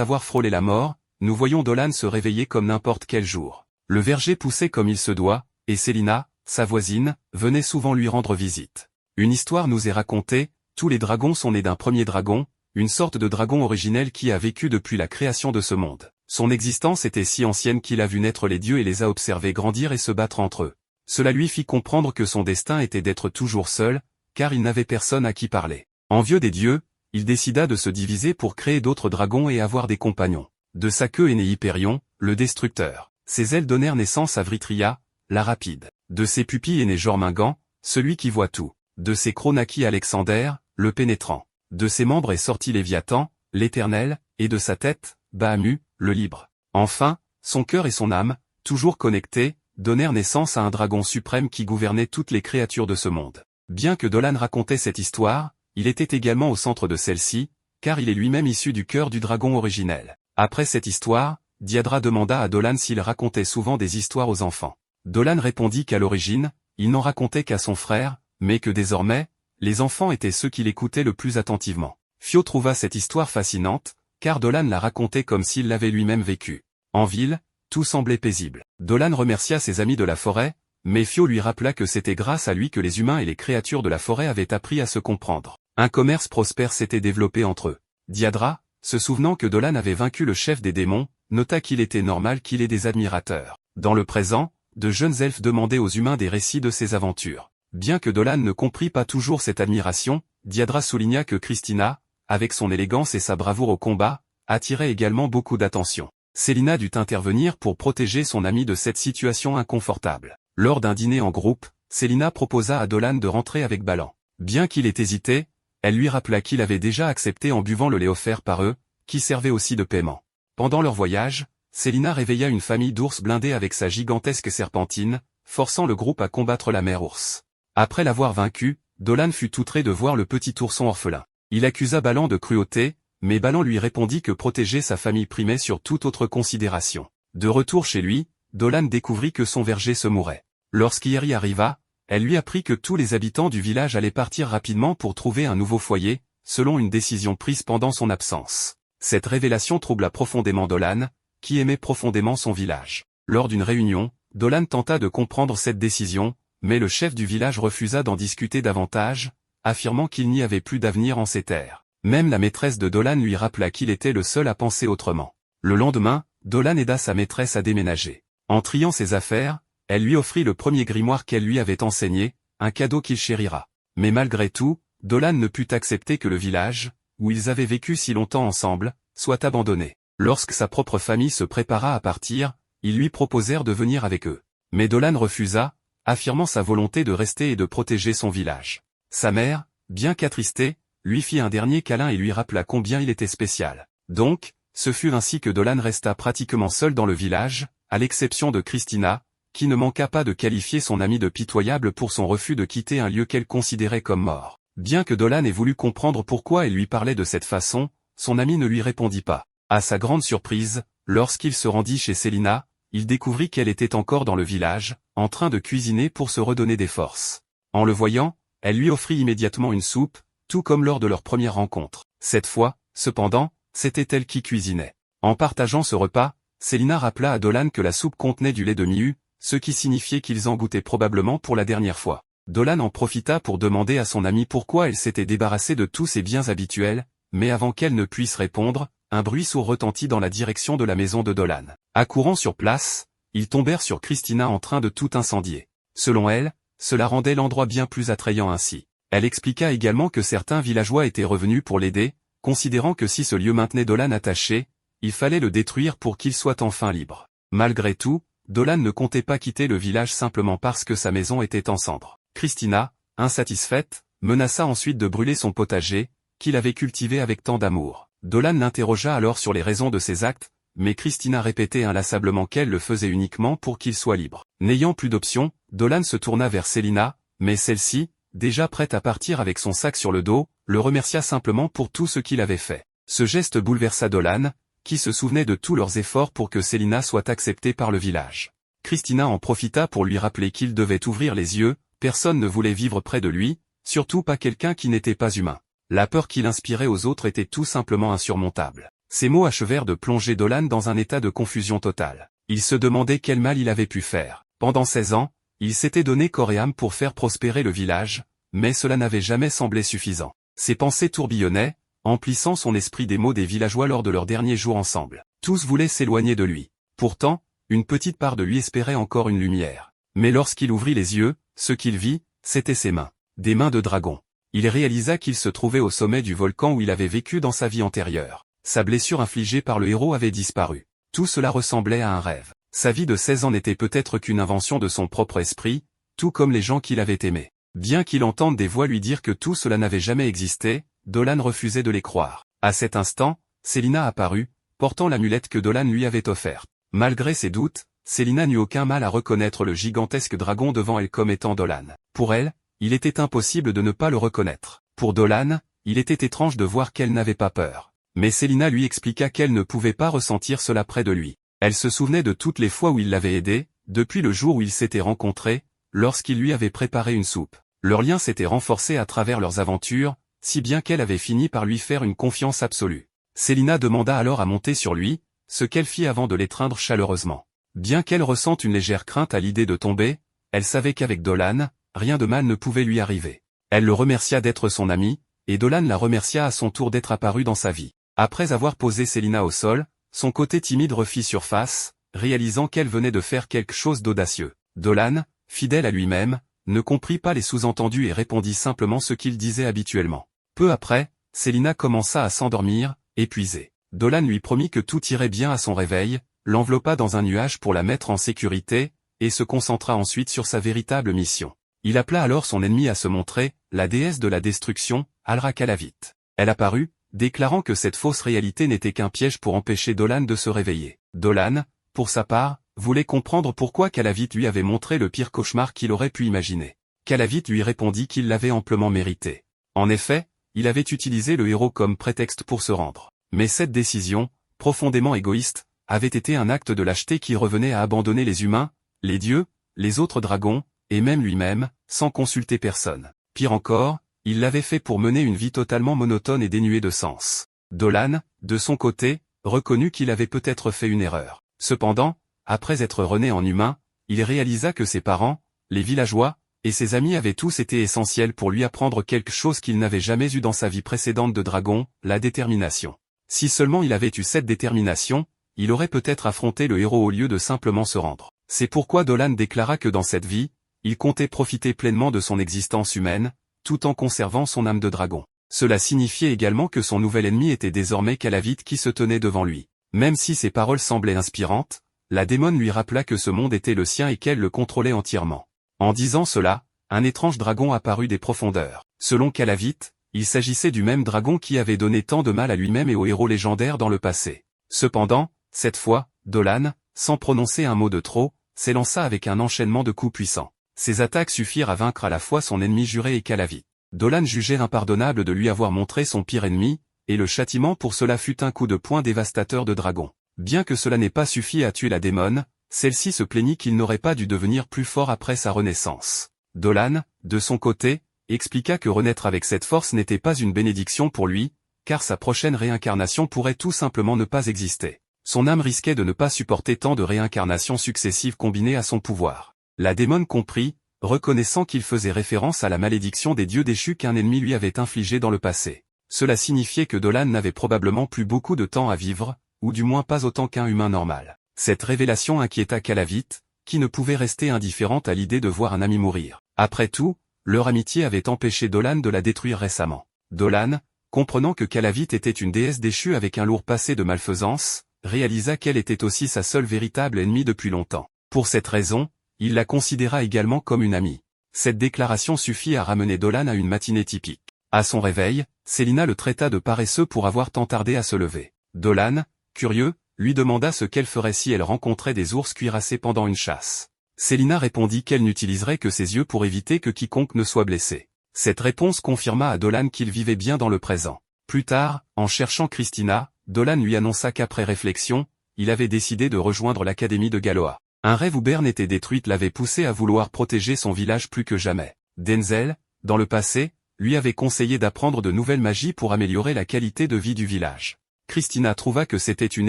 avoir frôlé la mort, nous voyons Dolan se réveiller comme n'importe quel jour. Le verger poussait comme il se doit, et Célina, sa voisine, venait souvent lui rendre visite. Une histoire nous est racontée, tous les dragons sont nés d'un premier dragon, une sorte de dragon originel qui a vécu depuis la création de ce monde. Son existence était si ancienne qu'il a vu naître les dieux et les a observés grandir et se battre entre eux. Cela lui fit comprendre que son destin était d'être toujours seul, car il n'avait personne à qui parler. Envieux des dieux, il décida de se diviser pour créer d'autres dragons et avoir des compagnons. De sa queue est né Hyperion, le destructeur. Ses ailes donnèrent naissance à Vritria, la rapide. De ses pupilles est né Jormungand, celui qui voit tout. De ses crocs naquit Alexander, le pénétrant. De ses membres est sorti Léviathan, l'éternel, et de sa tête, Bahamut, le libre. Enfin, son cœur et son âme, toujours connectés, donnèrent naissance à un dragon suprême qui gouvernait toutes les créatures de ce monde. Bien que Dolan racontait cette histoire, il était également au centre de celle-ci, car il est lui-même issu du cœur du dragon originel. Après cette histoire, Diadra demanda à Dolan s'il racontait souvent des histoires aux enfants. Dolan répondit qu'à l'origine, il n'en racontait qu'à son frère, mais que désormais, les enfants étaient ceux qui l'écoutaient le plus attentivement. Fio trouva cette histoire fascinante, car Dolan la racontait comme s'il l'avait lui-même vécue. En ville, tout semblait paisible. Dolan remercia ses amis de la forêt, mais Fio lui rappela que c'était grâce à lui que les humains et les créatures de la forêt avaient appris à se comprendre. Un commerce prospère s'était développé entre eux. Diadra, se souvenant que Dolan avait vaincu le chef des démons, nota qu'il était normal qu'il ait des admirateurs. Dans le présent, de jeunes elfes demandaient aux humains des récits de ses aventures. Bien que Dolan ne comprit pas toujours cette admiration, Diadra souligna que Christina, avec son élégance et sa bravoure au combat, attirait également beaucoup d'attention. Célina dut intervenir pour protéger son ami de cette situation inconfortable. Lors d'un dîner en groupe, Célina proposa à Dolan de rentrer avec Balan. Bien qu'il ait hésité, elle lui rappela qu'il avait déjà accepté en buvant le lait offert par eux, qui servait aussi de paiement. Pendant leur voyage, Célina réveilla une famille d'ours blindés avec sa gigantesque serpentine, forçant le groupe à combattre la mère ours. Après l'avoir vaincu, Dolan fut outré de voir le petit ourson orphelin. Il accusa Balan de cruauté, mais Balan lui répondit que protéger sa famille primait sur toute autre considération. De retour chez lui, Dolan découvrit que son verger se mourait. Lorsqu'Yeri arriva, elle lui apprit que tous les habitants du village allaient partir rapidement pour trouver un nouveau foyer, selon une décision prise pendant son absence. Cette révélation troubla profondément Dolan, qui aimait profondément son village. Lors d'une réunion, Dolan tenta de comprendre cette décision, mais le chef du village refusa d'en discuter davantage, affirmant qu'il n'y avait plus d'avenir en ces terres. Même la maîtresse de Dolan lui rappela qu'il était le seul à penser autrement. Le lendemain, Dolan aida sa maîtresse à déménager. En triant ses affaires, elle lui offrit le premier grimoire qu'elle lui avait enseigné, un cadeau qu'il chérira. Mais malgré tout, Dolan ne put accepter que le village, où ils avaient vécu si longtemps ensemble, soit abandonné. Lorsque sa propre famille se prépara à partir, ils lui proposèrent de venir avec eux. Mais Dolan refusa, affirmant sa volonté de rester et de protéger son village. Sa mère, bien qu'attristée, lui fit un dernier câlin et lui rappela combien il était spécial. Donc, ce fut ainsi que Dolan resta pratiquement seul dans le village, à l'exception de Christina, qui ne manqua pas de qualifier son ami de pitoyable pour son refus de quitter un lieu qu'elle considérait comme mort. Bien que Dolan ait voulu comprendre pourquoi elle lui parlait de cette façon, son ami ne lui répondit pas. À sa grande surprise, lorsqu'il se rendit chez Célina, il découvrit qu'elle était encore dans le village, en train de cuisiner pour se redonner des forces. En le voyant, elle lui offrit immédiatement une soupe, tout comme lors de leur première rencontre. Cette fois, cependant, c'était elle qui cuisinait. En partageant ce repas, Célina rappela à Dolan que la soupe contenait du lait de Miu, ce qui signifiait qu'ils en goûtaient probablement pour la dernière fois. Dolan en profita pour demander à son amie pourquoi elle s'était débarrassée de tous ses biens habituels, mais avant qu'elle ne puisse répondre, un bruit sourd retentit dans la direction de la maison de Dolan. Accourant sur place, ils tombèrent sur Christina en train de tout incendier. Selon elle, cela rendait l'endroit bien plus attrayant ainsi. Elle expliqua également que certains villageois étaient revenus pour l'aider, considérant que si ce lieu maintenait Dolan attaché, il fallait le détruire pour qu'il soit enfin libre. Malgré tout, Dolan ne comptait pas quitter le village simplement parce que sa maison était en cendres. Christina, insatisfaite, menaça ensuite de brûler son potager, qu'il avait cultivé avec tant d'amour. Dolan l'interrogea alors sur les raisons de ses actes, mais Christina répétait inlassablement qu'elle le faisait uniquement pour qu'il soit libre. N'ayant plus d'option, Dolan se tourna vers Célina, mais celle-ci, déjà prête à partir avec son sac sur le dos, le remercia simplement pour tout ce qu'il avait fait. Ce geste bouleversa Dolan, qui se souvenait de tous leurs efforts pour que Célina soit acceptée par le village. Christina en profita pour lui rappeler qu'il devait ouvrir les yeux, personne ne voulait vivre près de lui, surtout pas quelqu'un qui n'était pas humain. La peur qu'il inspirait aux autres était tout simplement insurmontable. Ces mots achevèrent de plonger Dolan dans un état de confusion totale. Il se demandait quel mal il avait pu faire. Pendant 16 ans, il s'était donné corps et âme pour faire prospérer le village, mais cela n'avait jamais semblé suffisant. Ses pensées tourbillonnaient, emplissant son esprit des mots des villageois lors de leurs derniers jours ensemble. Tous voulaient s'éloigner de lui. Pourtant, une petite part de lui espérait encore une lumière. Mais lorsqu'il ouvrit les yeux, ce qu'il vit, c'étaient ses mains. Des mains de dragon. Il réalisa qu'il se trouvait au sommet du volcan où il avait vécu dans sa vie antérieure. Sa blessure infligée par le héros avait disparu. Tout cela ressemblait à un rêve. Sa vie de 16 ans n'était peut-être qu'une invention de son propre esprit, tout comme les gens qu'il avait aimés. Bien qu'il entende des voix lui dire que tout cela n'avait jamais existé, Dolan refusait de les croire. À cet instant, Célina apparut, portant l'amulette que Dolan lui avait offerte. Malgré ses doutes, Célina n'eut aucun mal à reconnaître le gigantesque dragon devant elle comme étant Dolan. Pour elle, il était impossible de ne pas le reconnaître. Pour Dolan, il était étrange de voir qu'elle n'avait pas peur. Mais Célina lui expliqua qu'elle ne pouvait pas ressentir cela près de lui. Elle se souvenait de toutes les fois où il l'avait aidée, depuis le jour où ils s'étaient rencontrés, lorsqu'il lui avait préparé une soupe. Leur lien s'était renforcé à travers leurs aventures, si bien qu'elle avait fini par lui faire une confiance absolue. Célina demanda alors à monter sur lui, ce qu'elle fit avant de l'étreindre chaleureusement. Bien qu'elle ressente une légère crainte à l'idée de tomber, elle savait qu'avec Dolan, rien de mal ne pouvait lui arriver. Elle le remercia d'être son ami, et Dolan la remercia à son tour d'être apparu dans sa vie. Après avoir posé Célina au sol, son côté timide refit surface, réalisant qu'elle venait de faire quelque chose d'audacieux. Dolan, fidèle à lui-même, ne comprit pas les sous-entendus et répondit simplement ce qu'il disait habituellement. Peu après, Célina commença à s'endormir, épuisée. Dolan lui promit que tout irait bien à son réveil, l'enveloppa dans un nuage pour la mettre en sécurité, et se concentra ensuite sur sa véritable mission. Il appela alors son ennemi à se montrer, la déesse de la destruction, Alra-Calavit. Elle apparut, déclarant que cette fausse réalité n'était qu'un piège pour empêcher Dolan de se réveiller. Dolan, pour sa part, voulait comprendre pourquoi Calavit lui avait montré le pire cauchemar qu'il aurait pu imaginer. Calavit lui répondit qu'il l'avait amplement mérité. En effet, il avait utilisé le héros comme prétexte pour se rendre. Mais cette décision, profondément égoïste, avait été un acte de lâcheté qui revenait à abandonner les humains, les dieux, les autres dragons, et même lui-même, sans consulter personne. Pire encore, il l'avait fait pour mener une vie totalement monotone et dénuée de sens. Dolan, de son côté, reconnut qu'il avait peut-être fait une erreur. Cependant, après être rené en humain, il réalisa que ses parents, les villageois, et ses amis avaient tous été essentiels pour lui apprendre quelque chose qu'il n'avait jamais eu dans sa vie précédente de dragon, la détermination. Si seulement il avait eu cette détermination, il aurait peut-être affronté le héros au lieu de simplement se rendre. C'est pourquoi Dolan déclara que dans cette vie, il comptait profiter pleinement de son existence humaine, tout en conservant son âme de dragon. Cela signifiait également que son nouvel ennemi était désormais Calavit qui se tenait devant lui. Même si ses paroles semblaient inspirantes, la démone lui rappela que ce monde était le sien et qu'elle le contrôlait entièrement. En disant cela, un étrange dragon apparut des profondeurs. Selon Calavit, il s'agissait du même dragon qui avait donné tant de mal à lui-même et aux héros légendaires dans le passé. Cependant, cette fois, Dolan, sans prononcer un mot de trop, s'élança avec un enchaînement de coups puissants. Ses attaques suffirent à vaincre à la fois son ennemi juré et Calavit. Dolan jugeait impardonnable de lui avoir montré son pire ennemi, et le châtiment pour cela fut un coup de poing dévastateur de dragon. Bien que cela n'ait pas suffi à tuer la démone, celle-ci se plaignit qu'il n'aurait pas dû devenir plus fort après sa renaissance. Dolan, de son côté, expliqua que renaître avec cette force n'était pas une bénédiction pour lui, car sa prochaine réincarnation pourrait tout simplement ne pas exister. Son âme risquait de ne pas supporter tant de réincarnations successives combinées à son pouvoir. La démone comprit, reconnaissant qu'il faisait référence à la malédiction des dieux déchus qu'un ennemi lui avait infligée dans le passé. Cela signifiait que Dolan n'avait probablement plus beaucoup de temps à vivre, ou du moins pas autant qu'un humain normal. Cette révélation inquiéta Calavit, qui ne pouvait rester indifférente à l'idée de voir un ami mourir. Après tout, leur amitié avait empêché Dolan de la détruire récemment. Dolan, comprenant que Calavit était une déesse déchue avec un lourd passé de malfaisance, réalisa qu'elle était aussi sa seule véritable ennemie depuis longtemps. Pour cette raison, il la considéra également comme une amie. Cette déclaration suffit à ramener Dolan à une matinée typique. À son réveil, Célina le traita de paresseux pour avoir tant tardé à se lever. Dolan, curieux, lui demanda ce qu'elle ferait si elle rencontrait des ours cuirassés pendant une chasse. Célina répondit qu'elle n'utiliserait que ses yeux pour éviter que quiconque ne soit blessé. Cette réponse confirma à Dolan qu'il vivait bien dans le présent. Plus tard, en cherchant Christina, Dolan lui annonça qu'après réflexion, il avait décidé de rejoindre l'académie de Galoa. Un rêve où Berne était détruite l'avait poussé à vouloir protéger son village plus que jamais. Denzel, dans le passé, lui avait conseillé d'apprendre de nouvelles magies pour améliorer la qualité de vie du village. Christina trouva que c'était une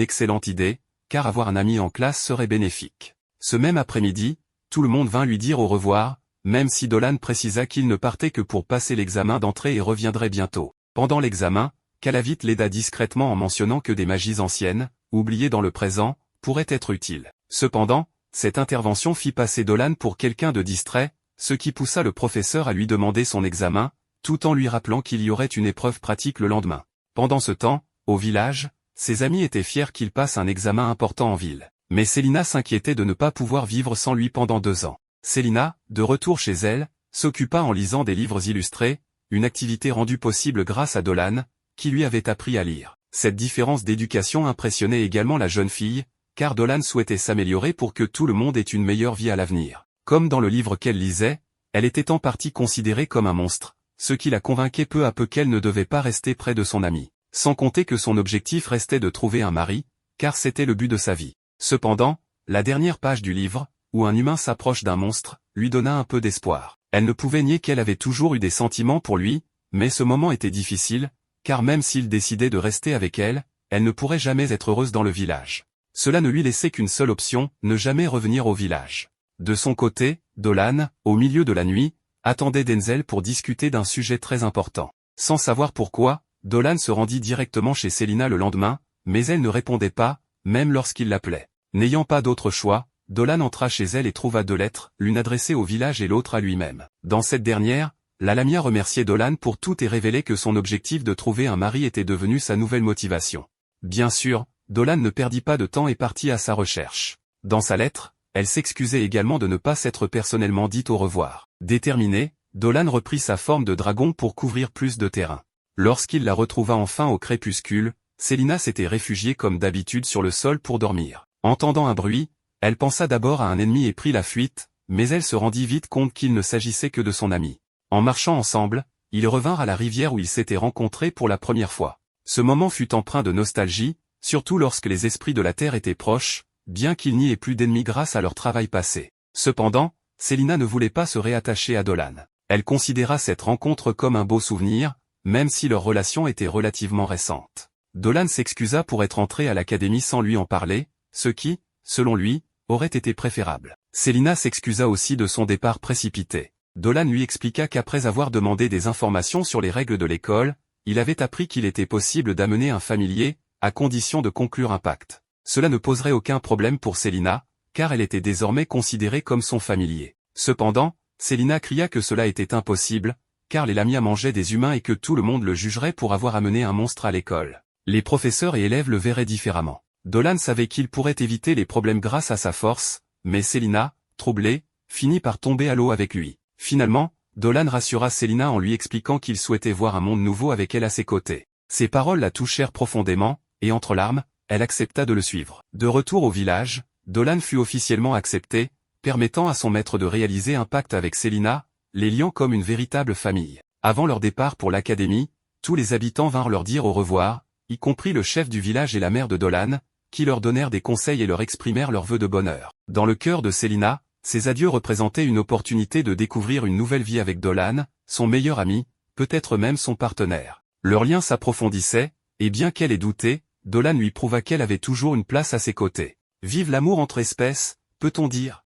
excellente idée, car avoir un ami en classe serait bénéfique. Ce même après-midi, tout le monde vint lui dire au revoir, même si Dolan précisa qu'il ne partait que pour passer l'examen d'entrée et reviendrait bientôt. Pendant l'examen, Calavite l'aida discrètement en mentionnant que des magies anciennes, oubliées dans le présent, pourraient être utiles. Cependant, cette intervention fit passer Dolan pour quelqu'un de distrait, ce qui poussa le professeur à lui demander son examen, tout en lui rappelant qu'il y aurait une épreuve pratique le lendemain. Pendant ce temps, au village, ses amis étaient fiers qu'il passe un examen important en ville. Mais Célina s'inquiétait de ne pas pouvoir vivre sans lui pendant 2 ans. Célina, de retour chez elle, s'occupa en lisant des livres illustrés, une activité rendue possible grâce à Dolan, qui lui avait appris à lire. Cette différence d'éducation impressionnait également la jeune fille, car Dolan souhaitait s'améliorer pour que tout le monde ait une meilleure vie à l'avenir. Comme dans le livre qu'elle lisait, elle était en partie considérée comme un monstre, ce qui la convainquait peu à peu qu'elle ne devait pas rester près de son ami. Sans compter que son objectif restait de trouver un mari, car c'était le but de sa vie. Cependant, la dernière page du livre, où un humain s'approche d'un monstre, lui donna un peu d'espoir. Elle ne pouvait nier qu'elle avait toujours eu des sentiments pour lui, mais ce moment était difficile, car même s'il décidait de rester avec elle, elle ne pourrait jamais être heureuse dans le village. Cela ne lui laissait qu'une seule option, ne jamais revenir au village. De son côté, Dolan, au milieu de la nuit, attendait Denzel pour discuter d'un sujet très important. Sans savoir pourquoi, Dolan se rendit directement chez Célina le lendemain, mais elle ne répondait pas, même lorsqu'il l'appelait. N'ayant pas d'autre choix, Dolan entra chez elle et trouva 2 lettres, l'une adressée au village et l'autre à lui-même. Dans cette dernière, la Lamia remerciait Dolan pour tout et révélait que son objectif de trouver un mari était devenu sa nouvelle motivation. Bien sûr, Dolan ne perdit pas de temps et partit à sa recherche. Dans sa lettre, elle s'excusait également de ne pas s'être personnellement dite au revoir. Déterminé, Dolan reprit sa forme de dragon pour couvrir plus de terrain. Lorsqu'il la retrouva enfin au crépuscule, Célina s'était réfugiée comme d'habitude sur le sol pour dormir. Entendant un bruit, elle pensa d'abord à un ennemi et prit la fuite, mais elle se rendit vite compte qu'il ne s'agissait que de son ami. En marchant ensemble, ils revinrent à la rivière où ils s'étaient rencontrés pour la première fois. Ce moment fut empreint de nostalgie, surtout lorsque les esprits de la Terre étaient proches, bien qu'il n'y ait plus d'ennemis grâce à leur travail passé. Cependant, Célina ne voulait pas se réattacher à Dolan. Elle considéra cette rencontre comme un beau souvenir, même si leur relation était relativement récente. Dolan s'excusa pour être entré à l'académie sans lui en parler, ce qui, selon lui, aurait été préférable. Célina s'excusa aussi de son départ précipité. Dolan lui expliqua qu'après avoir demandé des informations sur les règles de l'école, il avait appris qu'il était possible d'amener un familier, à condition de conclure un pacte. Cela ne poserait aucun problème pour Célina, car elle était désormais considérée comme son familier. Cependant, Célina cria que cela était impossible, car les Lamia mangeaient des humains et que tout le monde le jugerait pour avoir amené un monstre à l'école. Les professeurs et élèves le verraient différemment. Dolan savait qu'il pourrait éviter les problèmes grâce à sa force, mais Célina, troublée, finit par tomber à l'eau avec lui. Finalement, Dolan rassura Célina en lui expliquant qu'il souhaitait voir un monde nouveau avec elle à ses côtés. Ces paroles la touchèrent profondément, et entre larmes, elle accepta de le suivre. De retour au village, Dolan fut officiellement accepté, permettant à son maître de réaliser un pacte avec Célina, les liant comme une véritable famille. Avant leur départ pour l'académie, tous les habitants vinrent leur dire au revoir, y compris le chef du village et la mère de Dolan, qui leur donnèrent des conseils et leur exprimèrent leurs vœux de bonheur. Dans le cœur de Célina, ces adieux représentaient une opportunité de découvrir une nouvelle vie avec Dolan, son meilleur ami, peut-être même son partenaire. Leur lien s'approfondissait, et bien qu'elle ait douté, Dolan lui prouva qu'elle avait toujours une place à ses côtés. Vive l'amour entre espèces, peut-on dire.